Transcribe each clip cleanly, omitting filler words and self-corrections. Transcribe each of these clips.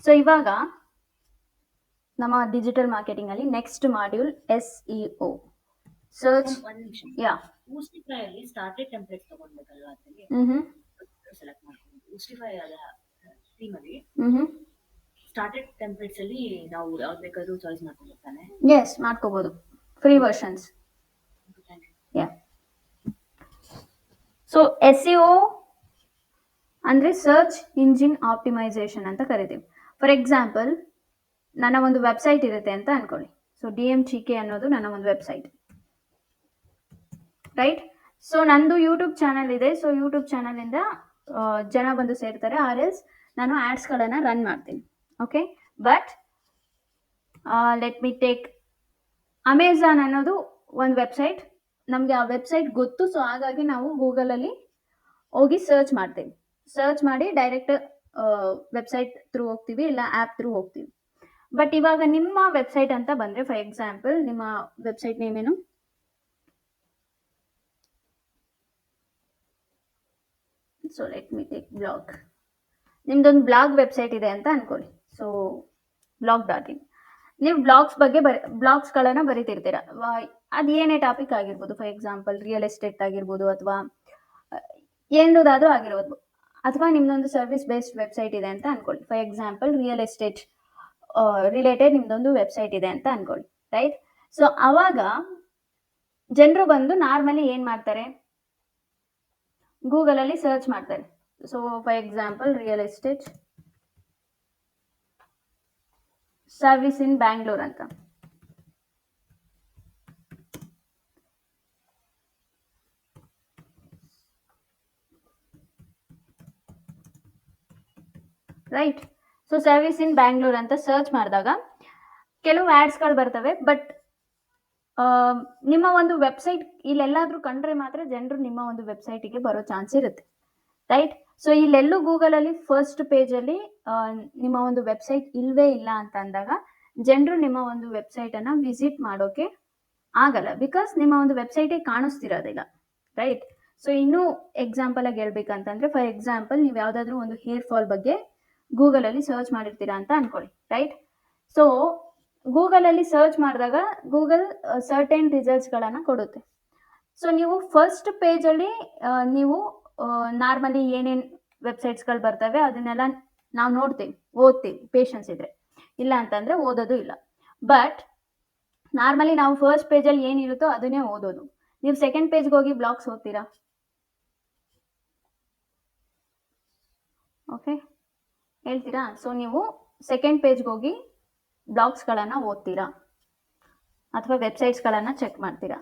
So ಇವಾಗ ನಮ್ಮ digital marketing ಅಲ್ಲಿ ನೆಕ್ಸ್ಟ್ ಮಾಡ್ಯೂಲ್ SEO, ಸರ್ಚ್. ಒಂದ್ ನಿಮಿಷ. ಯಾ. Boostify ಅಲ್ಲಿ ಸ್ಟಾರ್ಟೆಡ್ ಟೆಂಪ್ಲೇಟ್ ತಗೊಂಡ್ಬೇಕಲ್ವಾ ಅದರಲ್ಲಿ ಸೆಲೆಕ್ಟ್ ಮಾಡ್ಕೊಂಡು Boostify ಅದ ಥೀಮ್ ಅಲ್ಲಿ ಸ್ಟಾರ್ಟೆಡ್ ಟೆಂಪ್ಲೇಟ್ಸ್ ಅಲ್ಲಿ ನಾವು ಯಾವ್ದು ಬೇಕಾದ್ರೂ ಚಾಯ್ಸ್ ಮಾಡ್ಕೊಂಡು ತಾನೆ. ಎಸ್, ಮಾಡ್ಕೋಬಹುದು, ಫ್ರೀ ವರ್ಷನ್ಸ್. ಯಾ. ಸೊ SEO ಅಂದ್ರೆ ಸರ್ಚ್ ಇಂಜಿನ್ ಆಪ್ಟಿಮೈಸೇಷನ್ ಅಂತ ಕರಿತೀವಿ. ಫಾರ್ ಎಕ್ಸಾಂಪಲ್, ನನ್ನ ಒಂದು ವೆಬ್ಸೈಟ್ ಇರುತ್ತೆ ಅಂತ ಅನ್ಕೊಳ್ಳಿ. ಸೊ DMGK ಅನ್ನೋದು ನನ್ನ ಒಂದು ವೆಬ್ಸೈಟ್, ರೈಟ್? ಸೊ ನಂದು ಯೂಟ್ಯೂಬ್ ಚಾನಲ್ ಇದೆ. ಸೊ ಯೂಟ್ಯೂಬ್ ಚಾನಲ್ ಇಂದ ಜನ ಬಂದು ಸೇರ್ತಾರೆ, ಆರ್ ಎಲ್ಸ್ ನಾನು ಆಡ್ಸ್ಗಳನ್ನ ರನ್ ಮಾಡ್ತೀನಿ. Okay, but let me take Amazon ಅನ್ನೋದು ಒಂದು ವೆಬ್ಸೈಟ್. ನಮಗೆ ಆ ವೆಬ್ಸೈಟ್ ಗೊತ್ತು, ಸೊ ಹಾಗಾಗಿ ನಾವು ಗೂಗಲಲ್ಲಿ ಹೋಗಿ ಸರ್ಚ್ ಮಾಡ್ತೀವಿ. ಸರ್ಚ್ ಮಾಡಿ ಡೈರೆಕ್ಟ್ ವೆಬ್ಸೈಟ್ ಥ್ರೂ ಹೋಗ್ತೀವಿ, ಇಲ್ಲ ಆ್ಯಪ್ ಥ್ರೂ ಹೋಗ್ತೀವಿ. ಬಟ್ ಇವಾಗ ನಿಮ್ಮ ವೆಬ್ಸೈಟ್ ಅಂತ ಬಂದರೆ, ಫಾರ್ ಎಕ್ಸಾಂಪಲ್ ನಿಮ್ಮ ವೆಬ್ಸೈಟ್ ನೇಮ್ ಏನು? So let me take blog. ನಿಮ್ದೊಂದು ಬ್ಲಾಗ್ ವೆಬ್ಸೈಟ್ ಇದೆ ಅಂತ ಅನ್ಕೊಳ್ಳಿ. So blog.in. ನೀವು ಬ್ಲಾಗ್ಸ್ಗಳನ್ನ ಬರೀತಿರ್ತೀರ. ಅದು ಏನೇ ಟಾಪಿಕ್ ಆಗಿರ್ಬೋದು, ಫಾರ್ ಎಕ್ಸಾಂಪಲ್ ರಿಯಲ್ ಎಸ್ಟೇಟ್ ಆಗಿರ್ಬೋದು, ಅಥವಾ ಏನದಾದ್ರೂ ಆಗಿರ್ಬೋದು. ಅಥವಾ ನಿಮ್ದೊಂದು ಸರ್ವಿಸ್ ಬೇಸ್ಡ್ ವೆಬ್ಸೈಟ್ ಇದೆ ಅಂತ ಅನ್ಕೊಳ್ಳಿ. For example real estate related ನಿಮ್ದೊಂದು ವೆಬ್ಸೈಟ್ ಇದೆ ಅಂತ ಅನ್ಕೊಳ್ಳಿ, ರೈಟ್? ಸೊ ಅವಾಗ ಜನರು ಬಂದು ನಾರ್ಮಲಿ ಏನ್ ಮಾಡ್ತಾರೆ, ಗೂಗಲ್ ಅಲ್ಲಿ ಸರ್ಚ್ ಮಾಡ್ತಾರೆ. So for example real estate service in Bangalore ಅಂತ. Right? So service in Bangalore ಅಂತ ಸರ್ಚ್ ಮಾಡಿದಾಗ ಕೆಲವು ಆಡ್ಸ್ಗಳು ಬರ್ತವೆ. ಬಟ್ ನಿಮ್ಮ ಒಂದು ವೆಬ್ಸೈಟ್ ಇಲ್ಲೆಲ್ಲಾದ್ರೂ ಕಂಡ್ರೆ ಮಾತ್ರ ಜನರು ನಿಮ್ಮ ಒಂದು ವೆಬ್ಸೈಟಿಗೆ ಬರೋ ಚಾನ್ಸ್ ಇರುತ್ತೆ, ರೈಟ್? ಸೊ ಇಲ್ಲೆಲ್ಲೂ ಗೂಗಲಲ್ಲಿ ಫಸ್ಟ್ ಪೇಜಲ್ಲಿ ನಿಮ್ಮ ಒಂದು ವೆಬ್ಸೈಟ್ ಇಲ್ವೇ ಇಲ್ಲ ಅಂತ ಅಂದಾಗ ಜನರು ನಿಮ್ಮ ಒಂದು ವೆಬ್ಸೈಟನ್ನು ವಿಸಿಟ್ ಮಾಡೋಕೆ ಆಗಲ್ಲ, ಬಿಕಾಸ್ ನಿಮ್ಮ ಒಂದು ವೆಬ್ಸೈಟೇ ಕಾಣಿಸ್ತಿರೋದಿಲ್ಲ, ರೈಟ್? ಸೊ ಇನ್ನೂ ಎಕ್ಸಾಂಪಲ್ ಆಗಿ ಹೇಳ್ಬೇಕಂತಂದ್ರೆ, ಫಾರ್ ಎಕ್ಸಾಂಪಲ್ ನೀವು ಯಾವುದಾದ್ರೂ ಒಂದು ಹೇರ್ ಫಾಲ್ ಬಗ್ಗೆ ಗೂಗಲಲ್ಲಿ ಸರ್ಚ್ ಮಾಡಿರ್ತೀರಾ ಅಂತ ಅನ್ಕೊಳ್ಳಿ, ರೈಟ್? ಸೊ ಗೂಗಲಲ್ಲಿ ಸರ್ಚ್ ಮಾಡಿದಾಗ ಗೂಗಲ್ ಸರ್ಟೆನ್ ರಿಸಲ್ಟ್ಸ್ಗಳನ್ನು ಕೊಡುತ್ತೆ. ಸೊ ನೀವು ಫಸ್ಟ್ ಪೇಜಲ್ಲಿ ನೀವು ನಾರ್ಮಲಿ ಏನೇನು ವೆಬ್ಸೈಟ್ಸ್ಗಳು ಬರ್ತವೆ ಅದನ್ನೆಲ್ಲ ನಾವು ನೋಡ್ತೀವಿ, ಓದ್ತೀವಿ, ಪೇಷನ್ಸ್ ಇದ್ರೆ. ಇಲ್ಲ ಅಂತಂದರೆ ಓದೋದು ಇಲ್ಲ. ಬಟ್ ನಾರ್ಮಲಿ ನಾವು ಫಸ್ಟ್ ಪೇಜಲ್ಲಿ ಏನಿರುತ್ತೋ ಅದನ್ನೇ ಓದೋದು. ನೀವು ಸೆಕೆಂಡ್ ಪೇಜ್ಗೆ ಹೋಗಿ ಬ್ಲಾಗ್ಸ್ ಓದ್ತೀರಾ? ಓಕೆ, ಹೇಳ್ತೀರಾ? ಸೊ ನೀವು ಸೆಕೆಂಡ್ ಪೇಜ್ಗೆ ಹೋಗಿ ಬ್ಲಾಗ್ಸ್ಗಳನ್ನು ಓದ್ತೀರಾ ಅಥವಾ ವೆಬ್ಸೈಟ್ಸ್ಗಳನ್ನು ಚೆಕ್ ಮಾಡ್ತೀರಾ?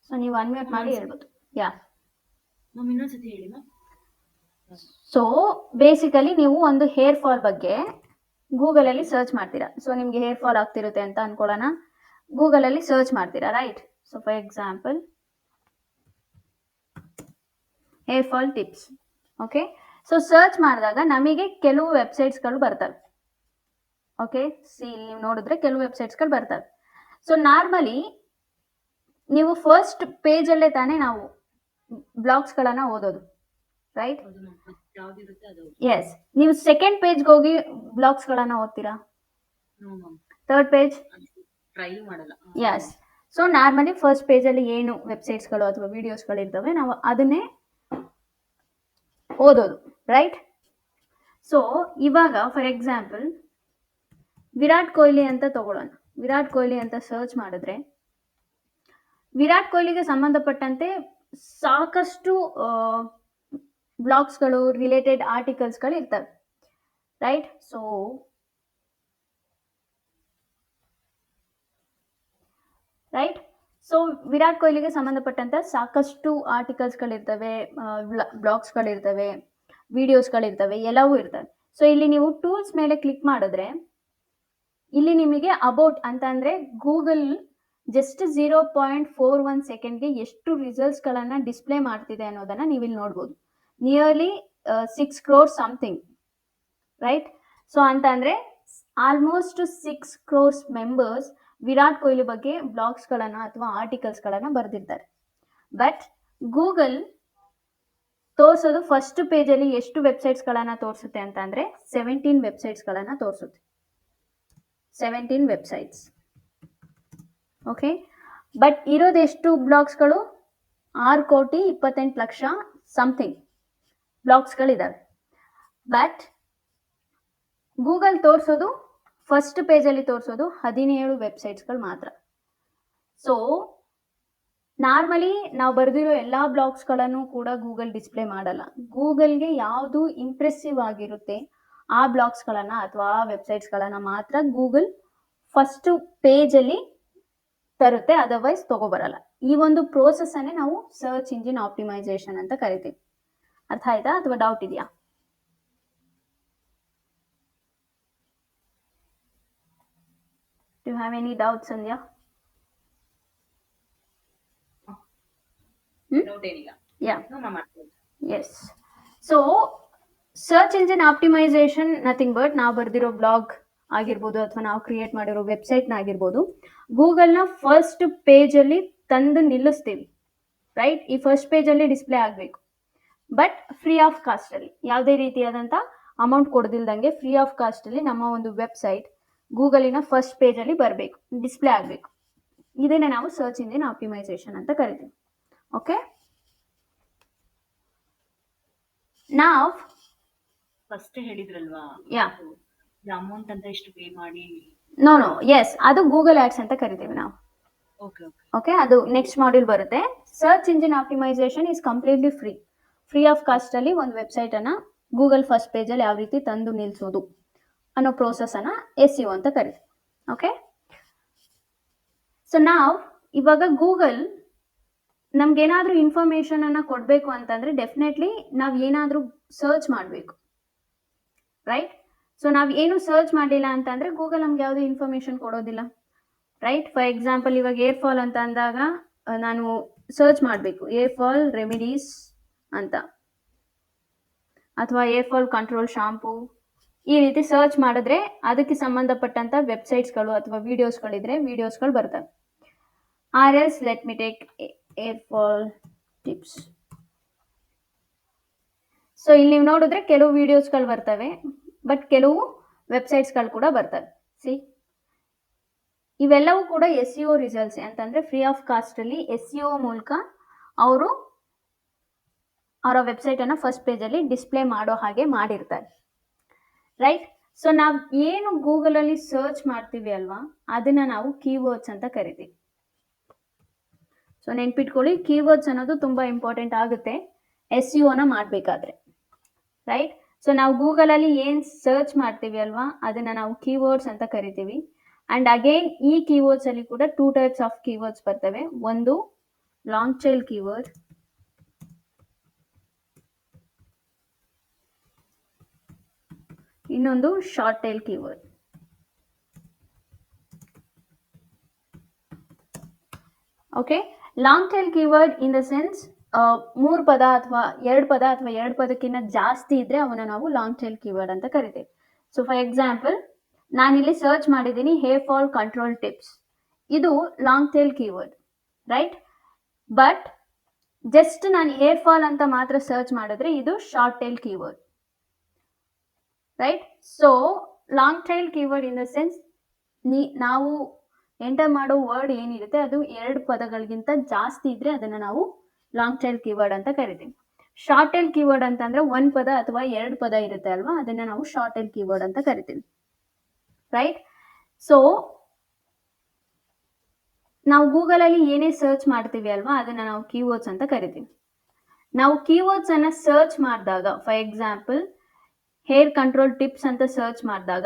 ಸೊ ನೀವು ಅನ್ಮ್ಯೂಟ್ ಮಾಡಿ ಹೇಳ್ಬೋದು. ಯಾ, ಇನ್ನೊಂದ್ಸತಿ ಹೇಳಿ ಮ್ಯಾಮ್. ಸೊ ಬೇಸಿಕಲಿ ನೀವು ಒಂದು ಹೇರ್ ಫಾಲ್ ಬಗ್ಗೆ ಗೂಗಲಲ್ಲಿ ಸರ್ಚ್ ಮಾಡ್ತೀರಾ. ಸೊ ನಿಮಗೆ ಹೇರ್ ಫಾಲ್ ಆಗ್ತಿರುತ್ತೆ ಅಂತ ಅನ್ಕೊಳ್ಳೋಣ, ಗೂಗಲಲ್ಲಿ ಸರ್ಚ್ ಮಾಡ್ತೀರಾ, right? So for example hair fall tips. Okay, so search ಮಾಡಿದಾಗ ನಮಗೆ ಕೆಲವು ವೆಬ್ಸೈಟ್ಸ್ಗಳು ಬರ್ತವೆ. ಓಕೆ, ನೀವು ನೋಡಿದ್ರೆ ಕೆಲವು ವೆಬ್ಸೈಟ್ಸ್ಗಳು ಬರ್ತವೆ. ಸೊ ನಾರ್ಮಲಿ ನೀವು ಫಸ್ಟ್ ಪೇಜಲ್ಲೇ ತಾನೇ ನಾವು ಬ್ಲಾಗ್ಸ್ಗಳನ್ನು ಓದೋದು, ರೈಟ್? ಎಸ್. ನೀವು ಸೆಕೆಂಡ್ ಪೇಜ್ಗೆ ಹೋಗಿ ಬ್ಲಾಗ್ಸ್ಗಳನ್ನು ಓದ್ತೀರಾ? ಥರ್ಡ್ ಪೇಜ್ ಟ್ರೈ ಮಾಡಲ್ಲ. ಎಸ್. ಸೊ ನಾರ್ಮಲಿ ಫಸ್ಟ್ ಪೇಜಲ್ಲಿ ಏನು ವೆಬ್ಸೈಟ್ಸ್ಗಳು ಅಥವಾ ವಿಡಿಯೋಸ್ಗಳು ಇರ್ತವೆ ನಾವು ಅದನ್ನೇ ಓದೋದು, ರೈಟ್? ಸೊ ಇವಾಗ ಫಾರ್ ಎಕ್ಸಾಂಪಲ್ ವಿರಾಟ್ ಕೊಹ್ಲಿ ಅಂತ ತಗೊಳ್ಳೋಣ. ವಿರಾಟ್ ಕೊಹ್ಲಿ ಅಂತ ಸರ್ಚ್ ಮಾಡಿದ್ರೆ ವಿರಾಟ್ ಕೊಹ್ಲಿಗೆ ಸಂಬಂಧಪಟ್ಟಂತೆ ಸಾಕಷ್ಟು ಬ್ಲಾಗ್ಸ್ಗಳು, ರಿಲೇಟೆಡ್ ಆರ್ಟಿಕಲ್ಸ್ಗಳು ಇರ್ತವೆ, ರೈಟ್? ಸೊ ವಿರಾಟ್ ಕೊಹ್ಲಿಗೆ ಸಂಬಂಧಪಟ್ಟಂತ ಸಾಕಷ್ಟು ಆರ್ಟಿಕಲ್ಸ್ಗಳಿರ್ತವೆ, ಬ್ಲಾಗ್ಸ್ಗಳಿರ್ತವೆ, ವಿಡಿಯೋಸ್ಗಳಿರ್ತವೆ, ಎಲ್ಲವೂ ಇರ್ತವೆ. ಸೊ ಇಲ್ಲಿ ನೀವು ಟೂಲ್ಸ್ ಮೇಲೆ ಕ್ಲಿಕ್ ಮಾಡಿದ್ರೆ ಇಲ್ಲಿ ನಿಮಗೆ ಅಬೌಟ್ ಅಂತ ಅಂದರೆ ಗೂಗಲ್ ಜಸ್ಟ್ 0.41 ಸೆಕೆಂಡ್ಗೆ ಎಷ್ಟು ರಿಸಲ್ಟ್ಸ್ಗಳನ್ನು ಡಿಸ್ಪ್ಲೇ ಮಾಡ್ತಿದೆ ಅನ್ನೋದನ್ನು ನೀವು ಇಲ್ಲಿ ನೋಡ್ಬೋದು. Nearly 6 crores something, right? So ಅಂತ ಅಂದರೆ almost 6 crores members Virat Kohli ಬಗ್ಗೆ ಬ್ಲಾಗ್ಸ್ಗಳನ್ನು ಅಥವಾ ಆರ್ಟಿಕಲ್ಸ್ಗಳನ್ನು ಬರೆದಿರ್ತಾರೆ. ಬಟ್ ಗೂಗಲ್ ತೋರಿಸೋದು ಫಸ್ಟ್ ಪೇಜಲ್ಲಿ ಎಷ್ಟು ವೆಬ್ಸೈಟ್ಸ್ಗಳನ್ನು ತೋರಿಸುತ್ತೆ ಅಂತ ಅಂದರೆ 17 ವೆಬ್ಸೈಟ್ಸ್ಗಳನ್ನು ತೋರಿಸುತ್ತೆ. 17 ವೆಬ್ಸೈಟ್ಸ್. ಓಕೆ, ಬಟ್ ಇರೋದೆಷ್ಟು ಬ್ಲಾಗ್ಸ್ಗಳು? 6,28,00,000 ಸಮಥಿಂಗ್ ಬ್ಲಾಗ್ಸ್ಗಳಿದ್ದಾವೆ. ಬಟ್ ಗೂಗಲ್ ತೋರಿಸೋದು ಫಸ್ಟ್ ಪೇಜಲ್ಲಿ ತೋರಿಸೋದು 17 ವೆಬ್ಸೈಟ್ಸ್ಗಳು ಮಾತ್ರ. ಸೊ ನಾರ್ಮಲಿ ನಾವು ಬರೆದಿರೋ ಎಲ್ಲ ಬ್ಲಾಗ್ಸ್ಗಳನ್ನು ಕೂಡ ಗೂಗಲ್ ಡಿಸ್ಪ್ಲೇ ಮಾಡಲ್ಲ. ಗೂಗಲ್ಗೆ ಯಾವುದು ಇಂಪ್ರೆಸಿವ್ ಆಗಿರುತ್ತೆ ಆ ಬ್ಲಾಗ್ಸ್ಗಳನ್ನು ಅಥವಾ ಆ ವೆಬ್ಸೈಟ್ಸ್ಗಳನ್ನು ಮಾತ್ರ ಗೂಗಲ್ ಫಸ್ಟ್ ಪೇಜಲ್ಲಿ ತರುತ್ತೆ, ಅದರ್ವೈಸ್ ತಗೋಬರಲ್ಲ. ಈ ಒಂದು ಪ್ರೋಸೆಸ್ಸನ್ನೇ ನಾವು ಸರ್ಚ್ ಇಂಜಿನ್ ಆಪ್ಟಿಮೈಸೇಷನ್ ಅಂತ ಕರಿತೀವಿ. ಅರ್ಥ ಆಯ್ತಾ ಅಥವಾ ಡೌಟ್ ಇದೆಯಾ? Do you have any doubts, Sandhya? Doubt ಏನಿಲ್ಲ. Yeah. ನಾವು ಮಾಡ್ತೀವಿ. Yes. So search engine optimisation nothing but ನಾವು ಬರೆದಿರೋ ಬ್ಲಾಗ್ ಆಗಿರ್ಬೋದು ಅಥವಾ ನಾವು ಕ್ರಿಯೇಟ್ ಮಾಡಿರೋ ವೆಬ್ಸೈಟ್ನ ಆಗಿರ್ಬೋದು, ಗೂಗಲ್ನ ಫಸ್ಟ್ ಪೇಜಲ್ಲಿ ತಂದು ನಿಲ್ಲಿಸ್ತೀವಿ. ರೈಟ್, ಈ ಫಸ್ಟ್ ಪೇಜಲ್ಲಿ ಡಿಸ್ಪ್ಲೇ ಆಗಬೇಕು. ಬಟ್ ಫ್ರೀ ಆಫ್ ಕಾಸ್ಟಲ್ಲಿ, ಯಾವುದೇ ರೀತಿಯಾದಂಥ ಅಮೌಂಟ್ ಕೊಡದಿಲ್ದಂಗೆ ಫ್ರೀ ಆಫ್ ಕಾಸ್ಟಲ್ಲಿ ನಮ್ಮ ಒಂದು ವೆಬ್ಸೈಟ್ ಗೂಗಲಿನ ಫಸ್ಟ್ ಪೇಜಲ್ಲಿ ಬರಬೇಕು, ಡಿಸ್ಪ್ಲೇ ಆಗಬೇಕು. ಇದನ್ನೇ ನಾವು ಸರ್ಚ್ ಇಂಜಿನ್ ಆಪ್ಟಿಮೈಸೇಷನ್ ಅಂತ ಕರಿತೀವಿ. ಓಕೆ, ನಾವು ಫಸ್ಟ್ ಹೇಳಿದ್ರಲ್ವಾ, ಯಾ ಅಮೌಂಟ್ ಅಂತ ಎಷ್ಟು ಪೇ ಮಾಡಿ? ನೋ ಎಸ್, ಅದು ಗೂಗಲ್ ಆಡ್ಸ್ ಅಂತ ಕರಿತೀವಿ ನಾವು. ಓಕೆ ಓಕೆ ಓಕೆ, ಅದು ನೆಕ್ಸ್ಟ್ ಮಾಡ್ಯೂಲ್ ಬರುತ್ತೆ. Search engine optimisation is completely free of ಕಾಸ್ಟಲ್ಲಿ ಒಂದು ವೆಬ್ಸೈಟನ್ನು ಗೂಗಲ್ ಫಸ್ಟ್ ಪೇಜಲ್ಲಿ ಯಾವ ರೀತಿ ತಂದು ನಿಲ್ಲಿಸೋದು ಅನ್ನೋ ಪ್ರೋಸೆಸ್ಸನ್ನು SEO ಅಂತ ಕರಿತೀವಿ. ಓಕೆ, ಸೊ ನಾವು ಇವಾಗ ಗೂಗಲ್ ನಮ್ಗೇನಾದರೂ ಇನ್ಫಾರ್ಮೇಷನನ್ನು ಕೊಡಬೇಕು ಅಂತಂದರೆ ಡೆಫಿನೆಟ್ಲಿ ನಾವು ಏನಾದರೂ ಸರ್ಚ್ ಮಾಡಬೇಕು. ರೈಟ್, ಸೊ ನಾವು ಏನು ಸರ್ಚ್ ಮಾಡಲಿಲ್ಲ ಅಂತಂದರೆ ಗೂಗಲ್ ನಮ್ಗೆ ಯಾವುದೇ ಇನ್ಫಾರ್ಮೇಷನ್ ಕೊಡೋದಿಲ್ಲ. ರೈಟ್, ಫಾರ್ ಎಕ್ಸಾಂಪಲ್ ಇವಾಗ ಏರ್ ಫಾಲ್ ಅಂತ ಅಂದಾಗ ನಾನು ಸರ್ಚ್ ಮಾಡಬೇಕು ಏರ್ ಫಾಲ್ ರೆಮಿಡೀಸ್ ಅಂತ, ಅಥವಾ ಏರ್ ಫಾಲ್ ಕಂಟ್ರೋಲ್ ಶಾಂಪೂ, ಈ ರೀತಿ ಸರ್ಚ್ ಮಾಡಿದ್ರೆ ಅದಕ್ಕೆ ಸಂಬಂಧಪಟ್ಟಂಥ ವೆಬ್ಸೈಟ್ಸ್ಗಳು ಅಥವಾ ವಿಡಿಯೋಸ್ಗಳಿದ್ರೆ ವಿಡಿಯೋಸ್ಗಳು ಬರ್ತವೆ. RS let me take hair fall tips. So ಇಲ್ಲಿ ನೀವು ನೋಡಿದ್ರೆ ಕೆಲವು ವಿಡಿಯೋಸ್ಗಳು ಬರ್ತವೆ, ಬಟ್ ಕೆಲವು ವೆಬ್ಸೈಟ್ಸ್ಗಳು ಕೂಡ ಬರ್ತವೆ. ಸಿ, ಇವೆಲ್ಲವೂ ಕೂಡ SEO ರಿಸಲ್ಟ್ಸ್ ಅಂತಂದರೆ ಫ್ರೀ ಆಫ್ ಕಾಸ್ಟಲ್ಲಿ SEO ಮೂಲಕ ಅವರು ಅವರ ವೆಬ್ಸೈಟನ್ನು ಫಸ್ಟ್ ಪೇಜಲ್ಲಿ ಡಿಸ್ಪ್ಲೇ ಮಾಡೋ ಹಾಗೆ ಮಾಡಿರ್ತಾರೆ. ರೈಟ್, ಸೊ ನಾವು ಏನು ಗೂಗಲಲ್ಲಿ ಸರ್ಚ್ ಮಾಡ್ತೀವಿ ಅಲ್ವಾ, ಅದನ್ನು ನಾವು ಕೀವರ್ಡ್ಸ್ ಅಂತ ಕರಿತೀವಿ. ಸೊ ನೆನ್ಪಿಟ್ಕೊಳ್ಳಿ, ಕೀವರ್ಡ್ಸ್ ಅನ್ನೋದು ತುಂಬ ಇಂಪಾರ್ಟೆಂಟ್ ಆಗುತ್ತೆ SEOನ ಮಾಡಬೇಕಾದ್ರೆ. ರೈಟ್, ಸೊ ನಾವು ಗೂಗಲಲ್ಲಿ ಏನು ಸರ್ಚ್ ಮಾಡ್ತೀವಿ ಅಲ್ವಾ, ಅದನ್ನು ನಾವು ಕೀವರ್ಡ್ಸ್ ಅಂತ ಕರಿತೀವಿ. ಆ್ಯಂಡ್ ಅಗೇನ್ ಈ ಕೀವರ್ಡ್ಸಲ್ಲಿ ಕೂಡ 2 ಟೈಪ್ಸ್ ಆಫ್ ಕೀವರ್ಡ್ಸ್ ಬರ್ತವೆ. ಒಂದು ಲಾಂಗ್ ಟೈಲ್ ಕೀವರ್ಡ್, ಇನ್ನೊಂದು short tail keyword. Okay, long tail keyword in the sense 3 ಪದ ಅಥವಾ 2 ಪದ ಅಥವಾ 2 ಪದಕ್ಕಿಂತ ಜಾಸ್ತಿ ಇದ್ರೆ ಅವನ್ನ ನಾವು ಲಾಂಗ್ ಟೈಲ್ ಕೀವರ್ಡ್ ಅಂತ ಕರಿತೀವಿ. ಸೊ ಫಾರ್ ಎಕ್ಸಾಂಪಲ್ ನಾನಿಲ್ಲಿ ಸರ್ಚ್ ಮಾಡಿದ್ದೀನಿ ಹೇರ್ ಫಾಲ್ ಕಂಟ್ರೋಲ್ ಟಿಪ್ಸ್, ಇದು long tail keyword. Right, but just ನಾನು ಹೇರ್ ಫಾಲ್ ಅಂತ ಮಾತ್ರ ಸರ್ಚ್ ಮಾಡಿದ್ರೆ ಇದು short tail keyword. Right, so long tail keyword in the sense ನಾವು ಎಂಟರ್ ಮಾಡೋ ವರ್ಡ್ ಏನಿರುತ್ತೆ ಅದು 2 ಪದಗಳಿಗಿಂತ ಜಾಸ್ತಿ ಇದ್ರೆ ಅದನ್ನು ನಾವು ಲಾಂಗ್ ಟೈಲ್ ಕೀವರ್ಡ್ ಅಂತ ಕರಿತೀವಿ. ಶಾರ್ಟ್ ಟೈಲ್ ಕೀವರ್ಡ್ ಅಂತಂದ್ರೆ 1 ಪದ ಅಥವಾ 2 ಪದ ಇರುತ್ತೆ ಅಲ್ವಾ, ಅದನ್ನ ನಾವು ಶಾರ್ಟ್ ಟೈಲ್ ಕೀವರ್ಡ್ ಅಂತ ಕರಿತೀವಿ. ರೈಟ್, ಸೊ ನಾವು ಗೂಗಲಲ್ಲಿ ಏನೇ ಸರ್ಚ್ ಮಾಡ್ತೀವಿ ಅಲ್ವಾ, ಅದನ್ನ ನಾವು ಕೀವರ್ಡ್ಸ್ ಅಂತ ಕರಿತೀವಿ. ನಾವು ಕೀವರ್ಡ್ಸ್ ಅನ್ನ ಸರ್ಚ್ ಮಾಡಿದಾಗ, for example hair control tips ಅಂತ ಸರ್ಚ್ ಮಾಡಿದಾಗ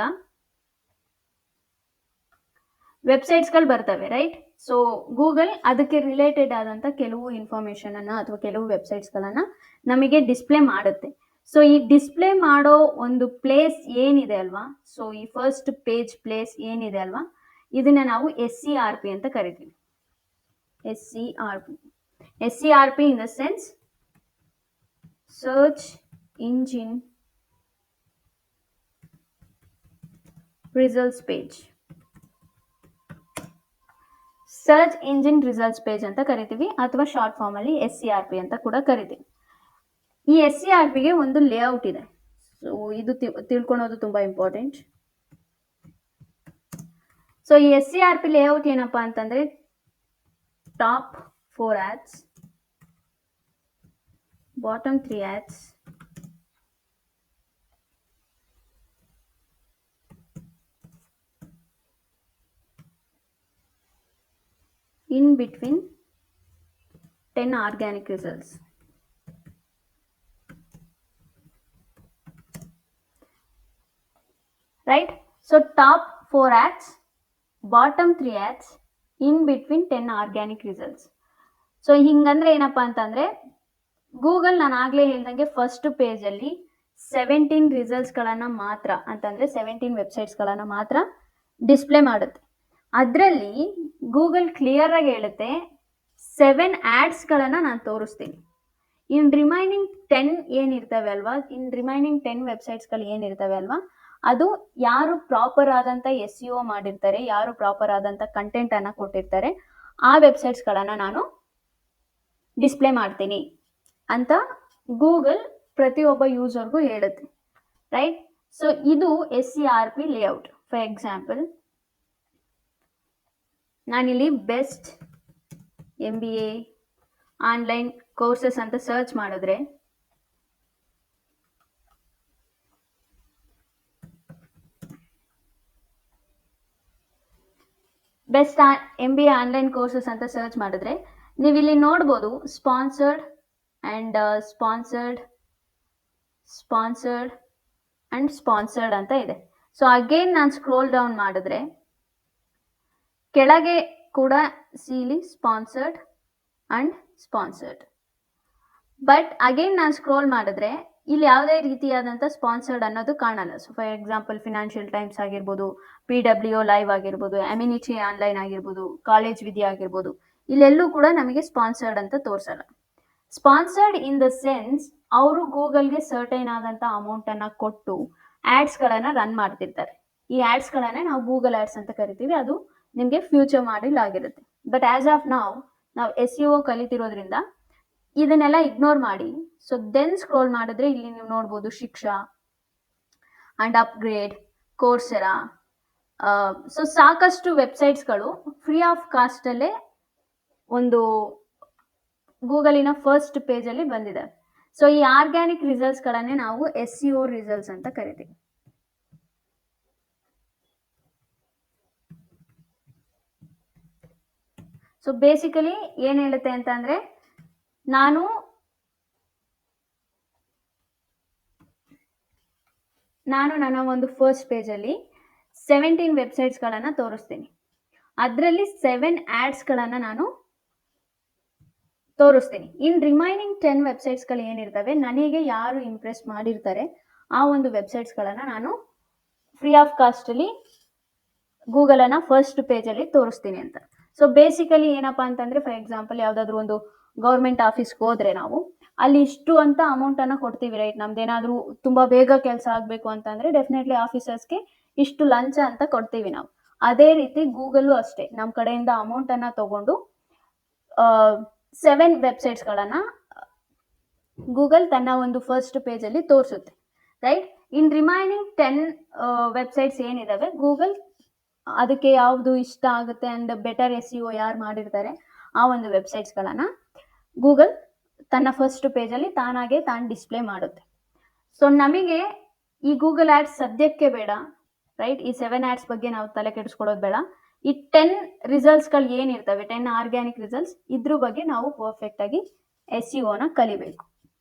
ವೆಬ್ಸೈಟ್ಸ್ಗಳು ಬರ್ತವೆ. ರೈಟ್, ಸೊ ಗೂಗಲ್ ಅದಕ್ಕೆ ರಿಲೇಟೆಡ್ ಆದಂಥ ಕೆಲವು ಇನ್ಫಾರ್ಮೇಷನನ್ನು ಅಥವಾ ಕೆಲವು ವೆಬ್ಸೈಟ್ಸ್ಗಳನ್ನು ನಮಗೆ ಡಿಸ್ಪ್ಲೇ ಮಾಡುತ್ತೆ. ಸೊ ಈ ಡಿಸ್ಪ್ಲೇ ಮಾಡೋ ಒಂದು ಪ್ಲೇಸ್ ಏನಿದೆ ಅಲ್ವಾ, ಸೊ ಈ ಫಸ್ಟ್ ಪೇಜ್ ಪ್ಲೇಸ್ ಏನಿದೆ ಅಲ್ವಾ, ಇದನ್ನು ನಾವು SERP ಅಂತ ಕರಿತೀವಿ. SERP in the sense search engine results page. Search engine results page ಅಂತ ಕರಿತೀವಿ, ಅಥವಾ ಶಾರ್ಟ್ ಫಾರ್ಮ್ ಅಲ್ಲಿ SERP ಅಂತ ಕೂಡ ಕರಿತೀವಿ. ಈ SCRPಗೆ ಒಂದು ಲೇಔಟ್ ಇದೆ. ಸೊ ಇದು ತಿಳ್ಕೊಳೋದು ತುಂಬ ಇಂಪಾರ್ಟೆಂಟ್. ಸೊ ಈ SCRP ಲೇಔಟ್ ಏನಪ್ಪ ಅಂತಂದರೆ top 4 ads, bottom 3 ads, in between 10 organic results. Right? So top 4 ads, bottom 3 ads, in between 10 organic results. So ಹಿಂಗಂದ್ರೆ ಏನಪ್ಪ ಅಂತಂದರೆ ಗೂಗಲ್ ನಾನು ಆಗಲೇ ಹೇಳ್ದಂಗೆ ಫಸ್ಟ್ ಪೇಜಲ್ಲಿ 17 ರಿಸಲ್ಟ್ಸ್ಗಳನ್ನು ಮಾತ್ರ ಅಂತಂದರೆ 17 ವೆಬ್ಸೈಟ್ಸ್ಗಳನ್ನು ಮಾತ್ರ ಡಿಸ್ಪ್ಲೇ ಮಾಡುತ್ತೆ. ಅದರಲ್ಲಿ ಗೂಗಲ್ ಕ್ಲಿಯರಾಗಿ ಹೇಳುತ್ತೆ 7 ಆ್ಯಡ್ಸ್ಗಳನ್ನು ನಾನು ತೋರಿಸ್ತೀನಿ. ಇನ್ ರಿಮೈನಿಂಗ್ 10 ಏನಿರ್ತವೆ ಅಲ್ವಾ, ಇನ್ ರಿಮೈನಿಂಗ್ 10 ವೆಬ್ಸೈಟ್ಸ್ಗಳು ಏನಿರ್ತವೆ ಅಲ್ವಾ, ಅದು ಯಾರು ಪ್ರಾಪರ್ ಆದಂಥ SEO ಮಾಡಿರ್ತಾರೆ, ಯಾರು ಪ್ರಾಪರ್ ಆದಂಥ ಕಂಟೆಂಟನ್ನು ಕೊಟ್ಟಿರ್ತಾರೆ, ಆ ವೆಬ್ಸೈಟ್ಸ್ಗಳನ್ನು ನಾನು ಡಿಸ್ಪ್ಲೇ ಮಾಡ್ತೀನಿ ಅಂತ ಗೂಗಲ್ ಪ್ರತಿಯೊಬ್ಬ ಯೂಸರ್ಗೂ ಹೇಳುತ್ತೆ. ರೈಟ್? ಸೊ ಇದು SCRP ಲೇಔಟ್. ಫಾರ್ ಎಕ್ಸಾಂಪಲ್ ನಾನಿಲ್ಲಿ ಬೆಸ್ಟ್ MBA ಆನ್ಲೈನ್ ಕೋರ್ಸಸ್ ಅಂತ ಸರ್ಚ್ ಮಾಡಿದ್ರೆ ಬೆಸ್ಟ್ MBA ಆನ್ಲೈನ್ ಕೋರ್ಸಸ್ ಅಂತ ಸರ್ಚ್ ಮಾಡಿದ್ರೆ ನೀವು ಇಲ್ಲಿ ನೋಡ್ಬೋದು ಸ್ಪಾನ್ಸರ್ಡ್ ಆ್ಯಂಡ್ ಸ್ಪಾನ್ಸರ್ಡ್ ಅಂತ ಇದೆ. ಸೊ ಅಗೇನ್ ನಾನು ಸ್ಕ್ರೋಲ್ ಡೌನ್ ಮಾಡಿದ್ರೆ ಕೆಳಗೆ ಕೂಡ ಇಲ್ಲಿ sponsored and sponsored. But again ನಾನು ಸ್ಕ್ರೋಲ್ ಮಾಡಿದ್ರೆ ಇಲ್ಲಿ ಯಾವುದೇ ರೀತಿಯಾದಂಥ ಸ್ಪಾನ್ಸರ್ಡ್ ಅನ್ನೋದು ಕಾಣಲ್ಲ. So for example financial times ಆಗಿರ್ಬೋದು, PWO ಲೈವ್ ಆಗಿರ್ಬೋದು, ಅಮ್ಯುನಿಟಿ ಆನ್ಲೈನ್ ಆಗಿರ್ಬೋದು, ಕಾಲೇಜ್ ವಿದ್ಯೆ ಆಗಿರ್ಬೋದು, ಇಲ್ಲೆಲ್ಲೂ ಕೂಡ ನಮಗೆ ಸ್ಪಾನ್ಸರ್ಡ್ ಅಂತ ತೋರಿಸಲ್ಲ. ಸ್ಪಾನ್ಸರ್ಡ್ ಇನ್ ದ ಸೆನ್ಸ್ ಅವರು ಗೂಗಲ್ಗೆ ಸರ್ಟೈನ್ ಆದಂಥ ಅಮೌಂಟನ್ನು ಕೊಟ್ಟು ಆ್ಯಡ್ಸ್ಗಳನ್ನು ರನ್ ಮಾಡ್ತಿರ್ತಾರೆ. ಈ ಆ್ಯಡ್ಸ್ಗಳನ್ನೇ ನಾವು ಗೂಗಲ್ ಆ್ಯಡ್ಸ್ ಅಂತ ಕರಿತೀವಿ. ಅದು ನಿಮಗೆ ಫ್ಯೂಚರ್ ಮಾಡಿಲ್ ಆಗಿರುತ್ತೆ. ಬಟ್ ಆ್ಯಸ್ ಆಫ್ ನಾವು SEO ಕಲಿತಿರೋದ್ರಿಂದ ಇದನ್ನೆಲ್ಲ ಇಗ್ನೋರ್ ಮಾಡಿ ಸೊ ದೆನ್ ಸ್ಕ್ರೋಲ್ ಮಾಡಿದ್ರೆ ಇಲ್ಲಿ ನೀವು ನೋಡ್ಬೋದು ಶಿಕ್ಷಾ ಆ್ಯಂಡ್ ಅಪ್ಗ್ರೇಡ್, ಕೋರ್ಸೆರಾ, ಸೊ ಸಾಕಷ್ಟು ವೆಬ್ಸೈಟ್ಸ್ಗಳು ಫ್ರೀ ಆಫ್ ಕಾಸ್ಟಲ್ಲೇ ಒಂದು ಗೂಗಲಿನ ಫಸ್ಟ್ ಪೇಜಲ್ಲಿ ಬಂದಿದೆ. ಸೊ ಈ ಆರ್ಗ್ಯಾನಿಕ್ ರಿಸಲ್ಟ್ಸ್ಗಳನ್ನೇ ನಾವು SEO ರಿಸಲ್ಟ್ಸ್ ಅಂತ ಕರಿತೀವಿ. ಸೊ ಬೇಸಿಕಲಿ ಏನು ಹೇಳುತ್ತೆ ಅಂತ ಅಂದರೆ ನಾನು ನನ್ನ ಒಂದು ಫಸ್ಟ್ ಪೇಜಲ್ಲಿ 17 ವೆಬ್ಸೈಟ್ಸ್ಗಳನ್ನು ತೋರಿಸ್ತೀನಿ. ಅದರಲ್ಲಿ 7 ಆ್ಯಡ್ಸ್ಗಳನ್ನು ನಾನು ತೋರಿಸ್ತೀನಿ. ಇನ್ ರಿಮೈನಿಂಗ್ 10 ವೆಬ್ಸೈಟ್ಸ್ಗಳು ಏನಿರ್ತವೆ, ನನಗೆ ಯಾರು ಇಂಪ್ರೆಸ್ ಮಾಡಿರ್ತಾರೆ ಆ ಒಂದು ವೆಬ್ಸೈಟ್ಸ್ಗಳನ್ನು ನಾನು ಫ್ರೀ ಆಫ್ ಕಾಸ್ಟಲ್ಲಿ ಗೂಗಲನ್ನು ಫಸ್ಟ್ ಪೇಜಲ್ಲಿ ತೋರಿಸ್ತೀನಿ ಅಂತ. ಸೊ ಬೇಸಿಕಲಿ ಏನಪ್ಪ ಅಂತಂದರೆ ಫಾರ್ ಎಕ್ಸಾಂಪಲ್ ಯಾವುದಾದ್ರೂ ಒಂದು ಗೌರ್ಮೆಂಟ್ ಆಫೀಸ್ಗೆ ಹೋದರೆ ನಾವು ಅಲ್ಲಿ ಇಷ್ಟು ಅಂತ ಅಮೌಂಟನ್ನು ಕೊಡ್ತೀವಿ. ರೈಟ್? ನಮ್ದೇನಾದರೂ ತುಂಬ ಬೇಗ ಕೆಲಸ ಆಗಬೇಕು ಅಂತಂದರೆ ಡೆಫಿನೆಟ್ಲಿ ಆಫೀಸರ್ಸ್ಗೆ ಇಷ್ಟು ಲಂಚ ಅಂತ ಕೊಡ್ತೀವಿ ನಾವು. ಅದೇ ರೀತಿ ಗೂಗಲ್ಲು ಅಷ್ಟೇ ನಮ್ಮ ಕಡೆಯಿಂದ ಅಮೌಂಟನ್ನು ತಗೊಂಡು 7 ವೆಬ್ಸೈಟ್ಸ್ಗಳನ್ನು ಗೂಗಲ್ ತನ್ನ ಒಂದು ಫಸ್ಟ್ ಪೇಜಲ್ಲಿ ತೋರಿಸುತ್ತೆ. ರೈಟ್? ಇನ್ ರಿಮೈನಿಂಗ್ 10 ವೆಬ್ಸೈಟ್ಸ್ ಏನಿದಾವೆ ಗೂಗಲ್ ಅದಕ್ಕೆ ಯಾವುದು ಇಷ್ಟ ಆಗುತ್ತೆ ಆ್ಯಂಡ್ ಬೆಟರ್ SEO ಯಾರು ಮಾಡಿರ್ತಾರೆ ಆ ಒಂದು ವೆಬ್ಸೈಟ್ಸ್ಗಳನ್ನು ಗೂಗಲ್ ತನ್ನ ಫಸ್ಟ್ ಪೇಜಲ್ಲಿ ತಾನು ಡಿಸ್ಪ್ಲೇ ಮಾಡುತ್ತೆ. ಸೊ ನಮಗೆ ಈ ಗೂಗಲ್ ಆ್ಯಡ್ಸ್ ಸದ್ಯಕ್ಕೆ ಬೇಡ. ರೈಟ್? ಈ 7 ಆ್ಯಡ್ಸ್ ಬಗ್ಗೆ ನಾವು ತಲೆ ಕೆಡಿಸ್ಕೊಡೋದು ಬೇಡ. ಈ 10 ರಿಸಲ್ಟ್ಸ್ಗಳು ಏನಿರ್ತವೆ, 10 ಆರ್ಗ್ಯಾನಿಕ್ ರಿಸಲ್ಟ್ಸ್, ಇದ್ರ ಬಗ್ಗೆ ನಾವು ಪರ್ಫೆಕ್ಟಾಗಿ SEOನ ಕಲಿಬೇಕು.